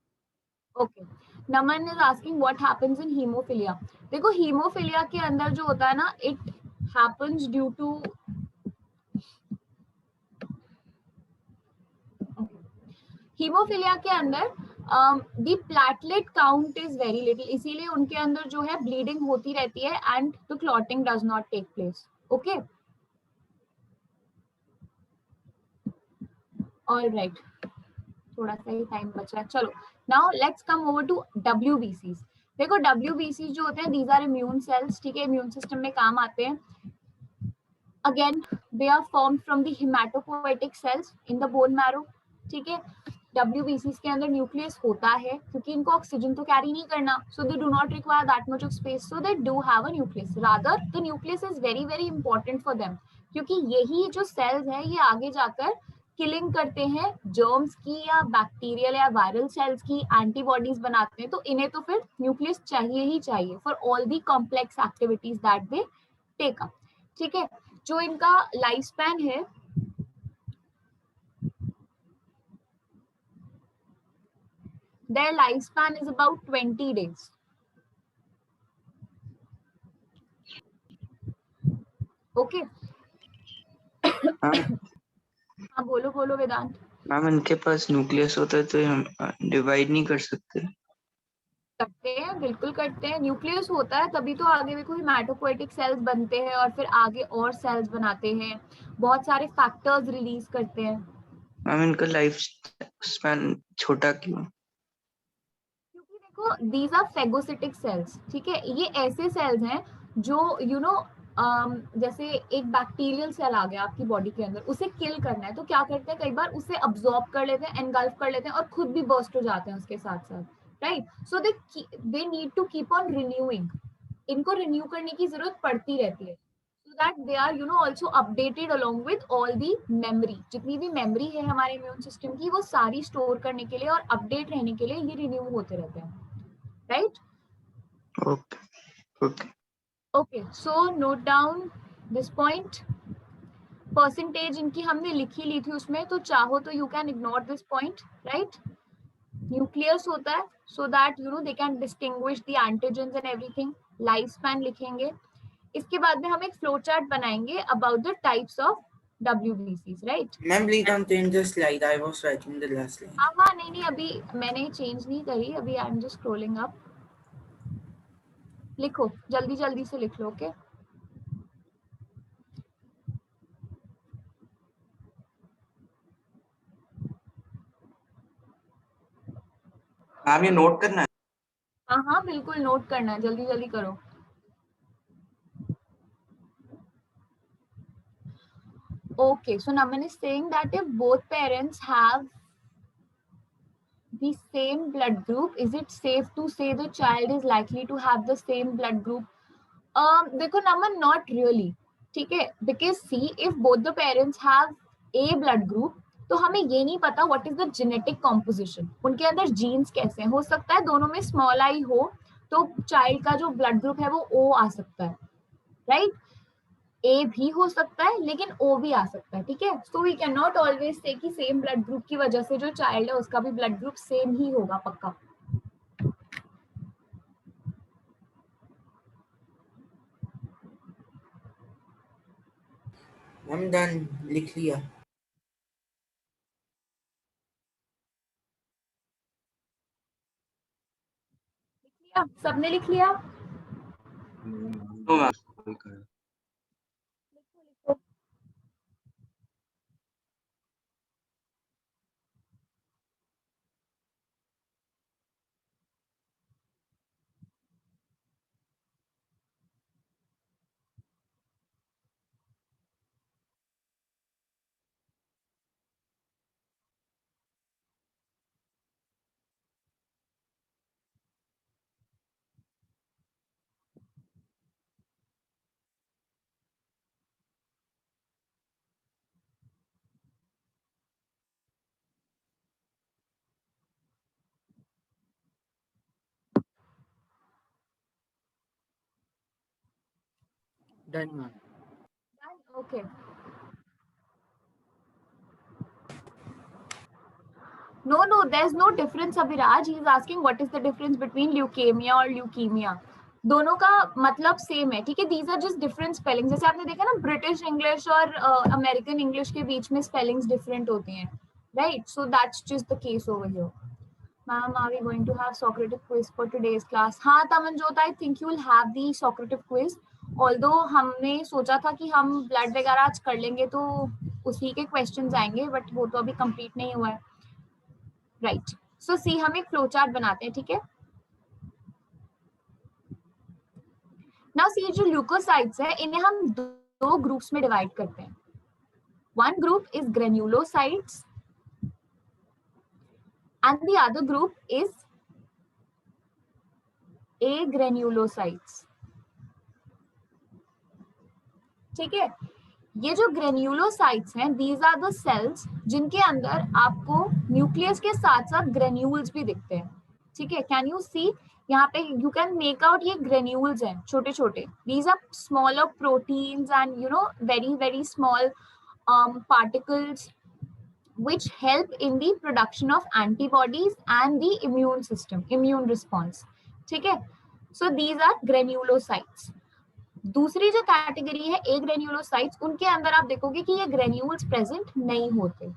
Okay, Naman is asking what happens in haemophilia. देखो हीमोफिलिया के अंदर जो होता है ना, it happens due to, haemophilia के अंदर the platelet count is very little, इसीलिए उनके अंदर जो है ब्लीडिंग होती रहती है and the clotting does not take place. Okay, all right, थोड़ा सा ही टाइम बचा है। चलो now let's come over to WBCs। देखो WBCs जो होते हैं दीज आर इम्यून सेल्स। ठीक है? इम्यून सिस्टम में काम आते हैं। Again they are formed from the haematopoietic cells in the bone marrow. ठीक है? WBCs के अंदर न्यूक्लियस होता है क्योंकि इनको ऑक्सीजन तो कैरी नहीं करना, so they do not require that much of space, so they do have a nucleus. Rather the nucleus is very very important for them, क्योंकि यही जो सेल्स है ये आगे जाकर किलिंग करते हैं जर्म्स की या बैक्टीरियल या वायरल सेल्स की, एंटीबॉडीज बनाते हैं। तो इन्हें तो फिर न्यूक्लियस चाहिए ही चाहिए for all the complex activities that they take up. ठीक है? जो इनका लाइफ स्पैन है, their lifespan is about 20 days. Okay. हाँ बोलो बोलो वेदांत। मैम इनके पास न्यूक्लियस होता है तो हम डिवाइड नहीं कर सकते? करते हैं, बिल्कुल करते हैं। न्यूक्लियस होता है तभी तो आगे देखो हेमाटोपोएटिक सेल्स बनते हैं और फिर आगे और सेल्स बनाते हैं, बहुत सारे फैक्टर्स रिलीज करते हैं। मैम इनका लाइफ स्पैन छोटा क्यों? देखो दीज आर फेगोसिटिक सेल्स। ठीक है? ये ऐसे सेल्स हैं जो यू नो जैसे एक बैक्टीरियल सेल आ गया आपकी बॉडी के अंदर, उसे किल करना है तो क्या करते हैं, कई बार उसे अब्सॉर्ब कर लेते हैं, एनगल्फ कर लेते हैं और खुद भी बर्स्ट हो जाते हैं उसके साथ साथ, right? So they need to keep on renewing, इनको रिन्यू करने की जरूरत पड़ती रहती है, so that they are also updated along with all the memory। जितनी भी मेमोरी है हमारे इम्यून सिस्टम की वो सारी स्टोर करने के लिए और अपडेट रहने के लिए ये रिन्यू होते रहते हैं, right? Okay, so note down this point. Percentage इनकी हमने लिखी ली थी उसमें, तो चाहो तो you can ignore this point, right? Nucleus होता है so that they can distinguish the antigens and everything. Life span लिखेंगे, इसके बाद में हम एक फ्लो चार्ट बनाएंगे about the types of WBCs, right? Ma'am, please don't change the slide. I was writing the last line. हाँ नहीं अभी मैंने चेंज नहीं करी, अभी I am just scrolling up. लिखो जल्दी जल्दी से लिख लो। ओके, मैम ये नोट करना है? हाँ बिल्कुल नोट करना है, जल्दी जल्दी करो। Okay, so Naman is saying that if both parents have the same blood group, is it safe to say the child is likely to have the same blood group? देखो Naman, not really. ठीक है, because see, if both the parents have A blood group, तो हमें ये नहीं पता what is the genetic composition. उनके अंदर genes कैसे हैं. हो सकता है दोनों में small I हो, तो child का जो blood group है वो O आ सकता है, right? A भी हो सकता है लेकिन O भी आ सकता है, ठीक है. सो वी कैन नॉट ऑलवेज से कि सेम ब्लड ग्रुप की वजह से जो चाइल्ड है उसका भी ब्लड ग्रुप सेम ही होगा पक्का. हम डन, लिख लिया. सबने लिख लिया? No ma'am. Done, ma'am. Okay. No, there's no difference, Abhiraj. He is asking what is the difference between leukemia और leukemia. दोनों का मतलब सेम है, ठीक है. These are just different spelling. जैसे आपने देखा ना ब्रिटिश इंग्लिश और अमेरिकन इंग्लिश के बीच में स्पेलिंग्स डिफरेंट होती हैं, right? So that's just the case over here. Ma'am, are we going to have Socrative quiz for today's class? हाँ Tamanjot, I think you will have the Socrative quiz. Although हमने सोचा था कि हम ब्लड वगैरह आज कर लेंगे तो उसी के क्वेश्चंस आएंगे, बट वो तो अभी कंप्लीट नहीं हुआ है, राइट? सो सी, हम एक फ्लो चार्ट बनाते हैं, ठीक है. नाउ सी, जो ल्यूकोसाइट्स है इन्हें हम दो ग्रुप्स में डिवाइड करते हैं. One group is granulocytes and the other group is agranulocytes, ठीक है. ये जो ग्रेन्युलोसाइट्स हैं, दीज आर द सेल्स जिनके अंदर आपको न्यूक्लियस के साथ साथ ग्रेन्यूल्स भी दिखते हैं, ठीक है. कैन यू सी, यहाँ पे यू कैन मेक आउट, ये ग्रेन्यूल्स हैं छोटे छोटे. These are smaller proteins and you know very very small particles which help in the production of antibodies and the immune system, immune response, ठीक है. So these are granulocytes. दूसरी जो category है ए granulocytes, उनके अंदर आप देखोगे कि ये ग्रेन्यूल्स प्रेजेंट नहीं होते,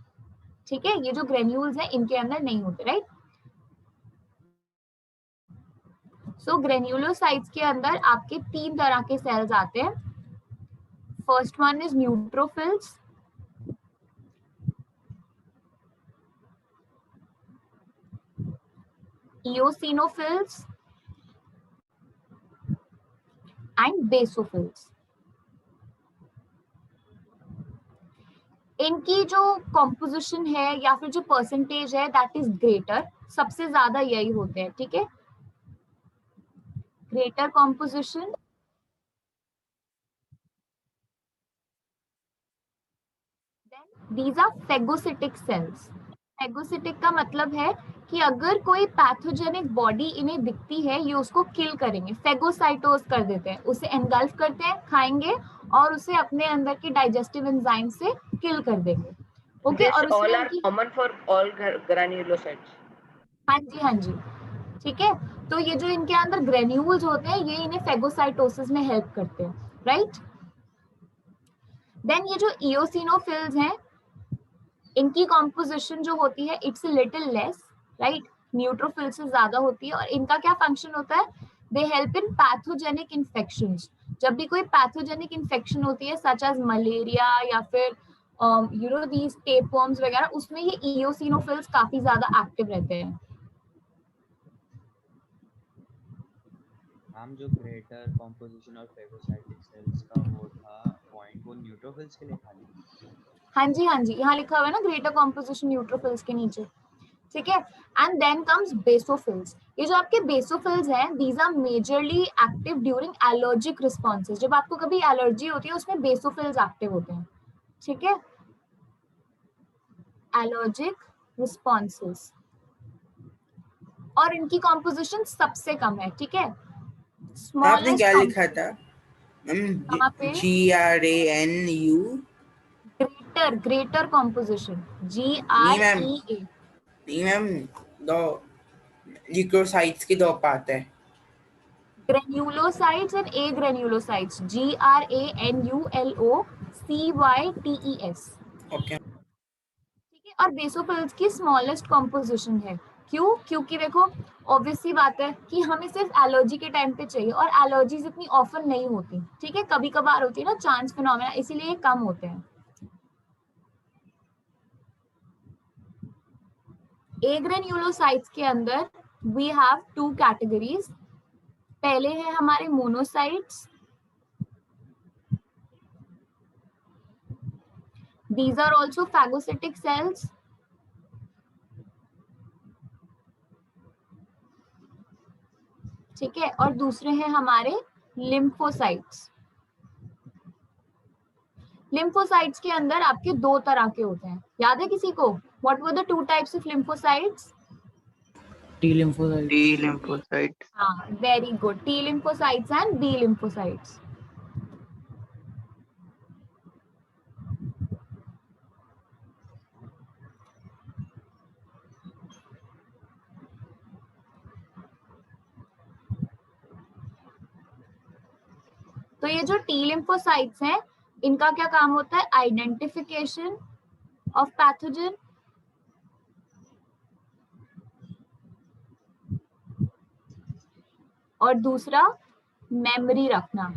ठीक है. ये जो ग्रेन्यूल्स हैं इनके अंदर नहीं होते, राइट? सो ग्रेन्युलोसाइट्स के अंदर आपके तीन तरह के सेल्स आते हैं. First one is neutrophils, eosinophils and basophils. इनकी जो कॉम्पोजिशन है या फिर जो परसेंटेज है दैट इज ग्रेटर, सबसे ज्यादा यही होते हैं, ठीक है. Greater composition. These are phagocytic cells. Phagocytic का मतलब है कि अगर कोई पैथोजेनिक बॉडी इन्हें दिखती है, ये उसको किल करेंगे, फेगोसाइटोस कर देते हैं, उसे एनगल्फ करते हैं, खाएंगे और उसे अपने अंदर की डाइजेस्टिव एंजाइम से किल कर देंगे, ओके. और all are common for all granulocytes. हाँ जी, ठीक है. तो ये जो इनके अंदर ग्रेन्यूल्स होते हैं ये इन्हें फेगोसाइटोसिस में हेल्प करते हैं, राइट? देन ये जो इओसिनोफिल्स हैं, इनकी कॉम्पोजिशन जो होती है it's little less, right? Neutrophil से ज्यादा होती है. और इनका क्या फंक्शन होता है? They help in pathogenic infections. जब भी कोई पैथोजेनिक इन्फेक्शन होती है सच एज मलेरिया या फिर यू नो दीज टेपवर्म्स वगैरह, उसमें ये इओसिनोफिल्स काफी ज्यादा एक्टिव रहते हैं. मैम, जो ग्रेटर कॉम्पोजिशन और फेगोसाइटिक सेल्स का वो था पॉइंट, वो न्यूट्रोफिल्स के लिए खाली. हाँ जी, यहाँ लिखा हुआ है ना ग्रेटर कॉम्पोजिशन न्यूट्रोफिल्स के नीचे, ठीक है। And then comes basophils. ये जो आपके बेसोफिल्स हैं, these are majorly active during allergic responses. जब आपको कभी एलर्जी होती है उसमें बेसोफिल्स एक्टिव होते हैं, ठीक है, एलर्जिक रिस्पॉन्सेज। और इनकी कॉम्पोजिशन सबसे कम है, ठीक है। आपने क्या लिखा था कहाँ पे? GRANU? Greater composition, ma'am, GREA। नहीं मैम, दो ल्यूकोसाइट्स के दो पार्ट है। granulocytes and agranulocytes, GRANULOCYTES, okay. ठीक है। और बेसोफिल्स की स्मॉलेस्ट कॉम्पोजिशन है। क्यों? क्योंकि देखो ऑब्वियस सी बात है कि हमें सिर्फ एलर्जी के टाइम पे चाहिए, और एलर्जीज इतनी ऑफन नहीं होती, ठीक है, कभी कभार होती है ना, चांस फिनोमेना, इसीलिए कम होते हैं। एग्रेन्यूलोसाइट्स के अंदर वी हैव टू कैटेगरीज। पहले है हमारे monocytes, these are also phagocytic cells, ठीक है। और दूसरे हैं हमारे लिम्फोसाइट्स। लिम्फोसाइट्स के अंदर आपके दो तरह के होते हैं, याद है किसी को? What were the two types of lymphocytes? T lymphocytes. T lymphocyte. हाँ, very good, T lymphocytes and B lymphocytes. तो ये जो टी लिम्फोसाइट्स हैं, इनका क्या काम होता है? आइडेंटिफिकेशन ऑफ पैथोजन, और दूसरा मेमोरी रखना,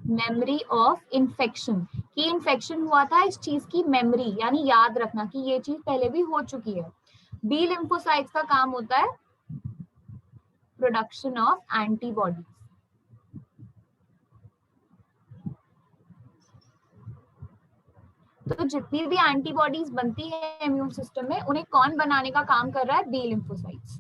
मेमोरी ऑफ इन्फेक्शन, कि इन्फेक्शन हुआ था इस चीज की मेमोरी, यानी याद रखना कि ये चीज पहले भी हो चुकी है। बी लिम्फोसाइट्स का काम होता है प्रोडक्शन ऑफ एंटीबॉडीज। तो जितनी भी एंटीबॉडीज बनती है इम्यून सिस्टम में, उन्हें कौन बनाने का काम कर रहा है? B lymphocytes.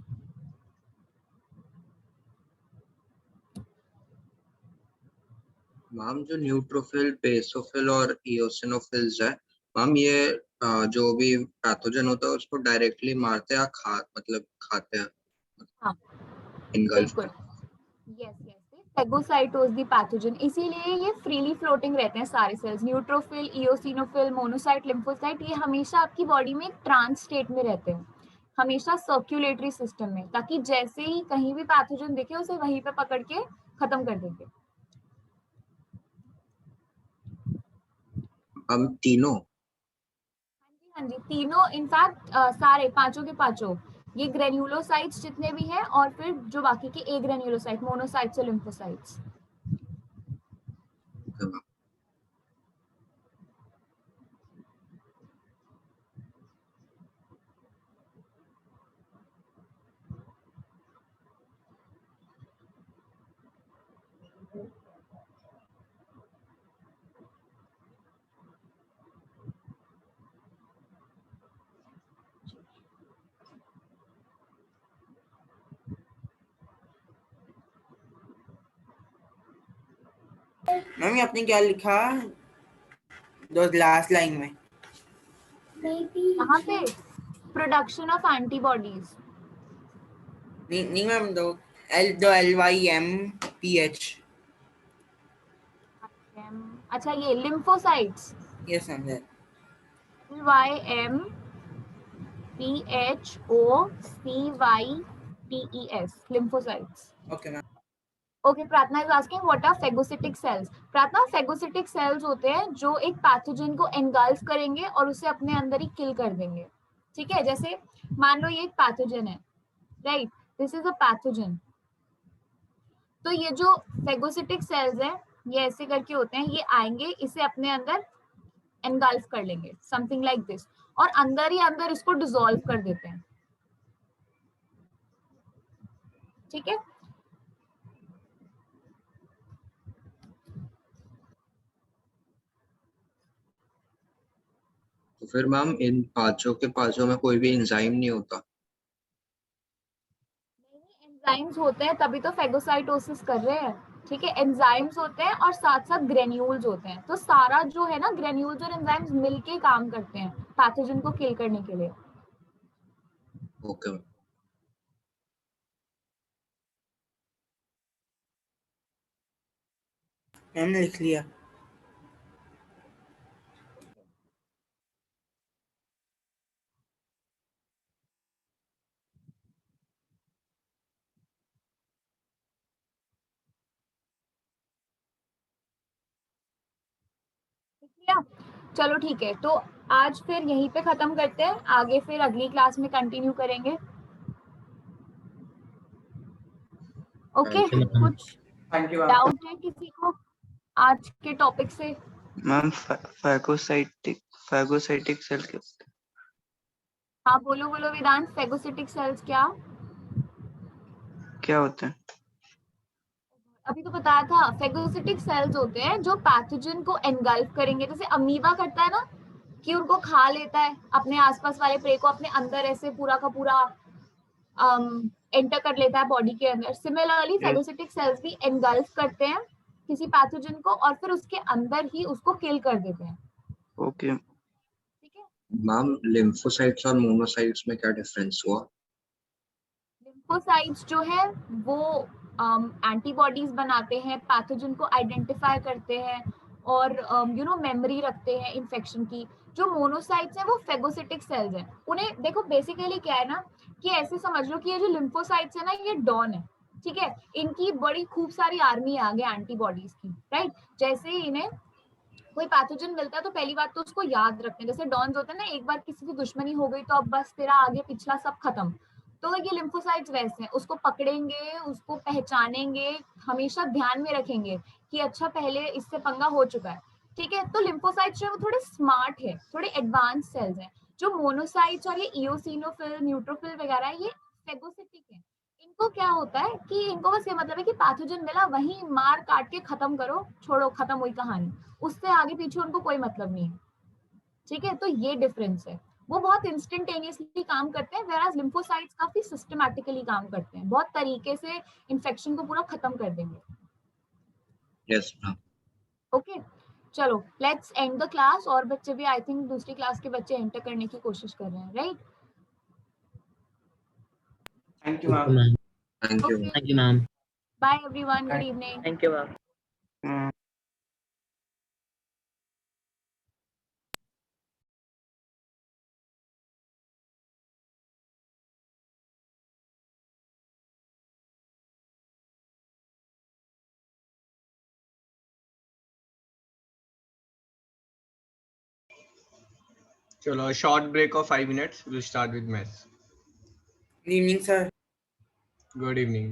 मैम जो न्यूट्रोफिल, बेसोफिल और इओसिनोफिल्स है मैम, ये जो भी पैथोजन होता है उसको डायरेक्टली मारते हैं या मतलब खाते हैं? हाँ, इनगल्फ बिल्कुल, yes yes, phagocytose the pathogen, इसीलिए ये फ्रीली फ्लोटिंग रहते हैं सारे cells. Neutrophil, eosinophil, monocyte, lymphocyte, ये हमेशा आपकी बॉडी में एक ट्रांस स्टेट में रहते हैं, हमेशा सर्कुलेटरी सिस्टम में, ताकि जैसे ही कहीं भी पैथोजन दिखे उसे वहीं पे पकड़ के खत्म कर देंगे। हम तीनों? हाँ जी, तीनों, इनफैक्ट सारे पांचों के पांचों, ये ग्रेन्युलोसाइट्स जितने भी हैं, और फिर जो बाकी के ए ग्रेन्युलोसाइट, मोनोसाइट्स और लिम्फोसाइट्स। मैम आपने क्या लिखा दो लास्ट लाइन में? यहाँ पे प्रोडक्शन ऑफ एंटीबॉडीज। नहीं मैम, दो LYMPH। अच्छा, ये lymphocytes, yes ma'am, LYMPHOCYTES, lymphocytes. Okay ma'am. Okay, Pratna is asking what are phagocytic cells. Pratna, phagocytic cells होते हैं जो एक पैथोजन को एनगल्फ करेंगे और उसे अपने अंदर ही किल कर देंगे, ठीक है। जैसे मान लो ये एक पैथोजन है, right, this is a pathogen, तो ये जो फेगोसिटिक सेल्स हैं ये ऐसे करके होते हैं, ये आएंगे, इसे अपने अंदर एनगल्फ कर लेंगे, समथिंग लाइक दिस, और अंदर ही अंदर इसको डिसॉल्व कर देते हैं, ठीक है। तो फिर मैम इन के पांचों में कोई भी एंजाइम नहीं होता? एंजाइम्स होते हैं तभी तो फेगोसाइटोसिस कर रहे हैं, ठीक है। एंजाइम्स होते हैं और साथ साथ ग्रेन्यूल्स होते हैं, तो सारा जो है ना ग्रेन्यूल्स और एंजाइम्स मिलके काम करते हैं पैथोजन को किल करने के लिए। ओके मैंने लिख लिया। चलो ठीक है, तो आज फिर यहीं पे खत्म करते हैं, आगे फिर अगली क्लास में कंटिन्यू करेंगे। ओके, कुछ डाउट है किसी को आज के टॉपिक से? मैम फैगोसाइटिक सेल के हाँ बोलो बोलो वेदांत, फेगोसिटिक सेल्स क्या होते हैं? अभी तो बताया था, फेगोसिटिक सेल्स होते हैं जो पैथोजन को एनगल्फ करेंगे, जैसे अमीबा करता है ना कि उनको खा लेता है अपने आसपास वाले प्रे को, अपने अंदर ऐसे पूरा का पूरा एंटर कर लेता है बॉडी के अंदर। सिमिलरली फेगोसिटिक सेल्स भी एनगल्फ करते हैं किसी पैथोजन को और फिर उसके अंदर ही उसको किल कर देते हैं। ओके मैम लिम्फोसाइट्स और मोनोसाइट्स में क्या डिफरेंस हुआ? लिम्फोसाइट्स जो है वो एंटीबॉडीज बनाते हैं, पैथोजन को आइडेंटिफाई करते हैं और मेमोरी रखते हैं इन्फेक्शन की। जो मोनोसाइट्स हैं वो फेगोसिटिक सेल्स हैं। उन्हें देखो बेसिकली क्या है ना कि ऐसे समझ लो कि ये जो लिम्फोसाइट्स है ना ये डॉन है, ठीक है। इनकी बड़ी खूब सारी आर्मी आ गई एंटीबॉडीज की, राइट। जैसे ही इन्हें कोई पैथोजन मिलता है तो पहली बात तो उसको याद रखते हैं, जैसे डॉन्स होते हैं ना, एक बार किसी से दुश्मनी हो गई तो अब बस तेरा आगे पिछला सब खत्म। तो ये लिम्फोसाइट्स वैसे हैं, उसको पकड़ेंगे, उसको पहचानेंगे, हमेशा ध्यान में रखेंगे कि अच्छा पहले इससे पंगा हो चुका है, ठीक है। तो लिम्फोसाइट्स जो है वो थोड़े स्मार्ट है, थोड़े एडवांस सेल्स हैं। जो मोनोसाइट्स और ये इओसिनोफिल, न्यूट्रोफिल वगैरह ये फेगोसिटिक है। इनको क्या होता है कि इनको बस ये मतलब है कि पैथोजन मिला वहीं मार काट के खत्म करो, छोड़ो, खत्म हुई कहानी, उससे आगे पीछे उनको कोई मतलब नहीं है, ठीक है। तो ये डिफरेंस है, वो बहुत इंस्टेंटेनियसली काम करते हैं, वेराज लिम्फोसाइट्स काफी सिस्टमैटिकली काम करते हैं, बहुत तरीके से इन्फेक्शन को पूरा खत्म कर देंगे। Yes ma'am. ओके चलो लेट्स एंड द क्लास। और बच्चे भी आई थिंक दूसरी क्लास के बच्चे एंटर करने की कोशिश कर रहे हैं, right? Thank you ma'am. Thank you, ma'am. Bye everyone, good evening. Thank you ma'am. चलो, short break of 5 minutes. We'll start with maths. Good evening, sir. Good evening.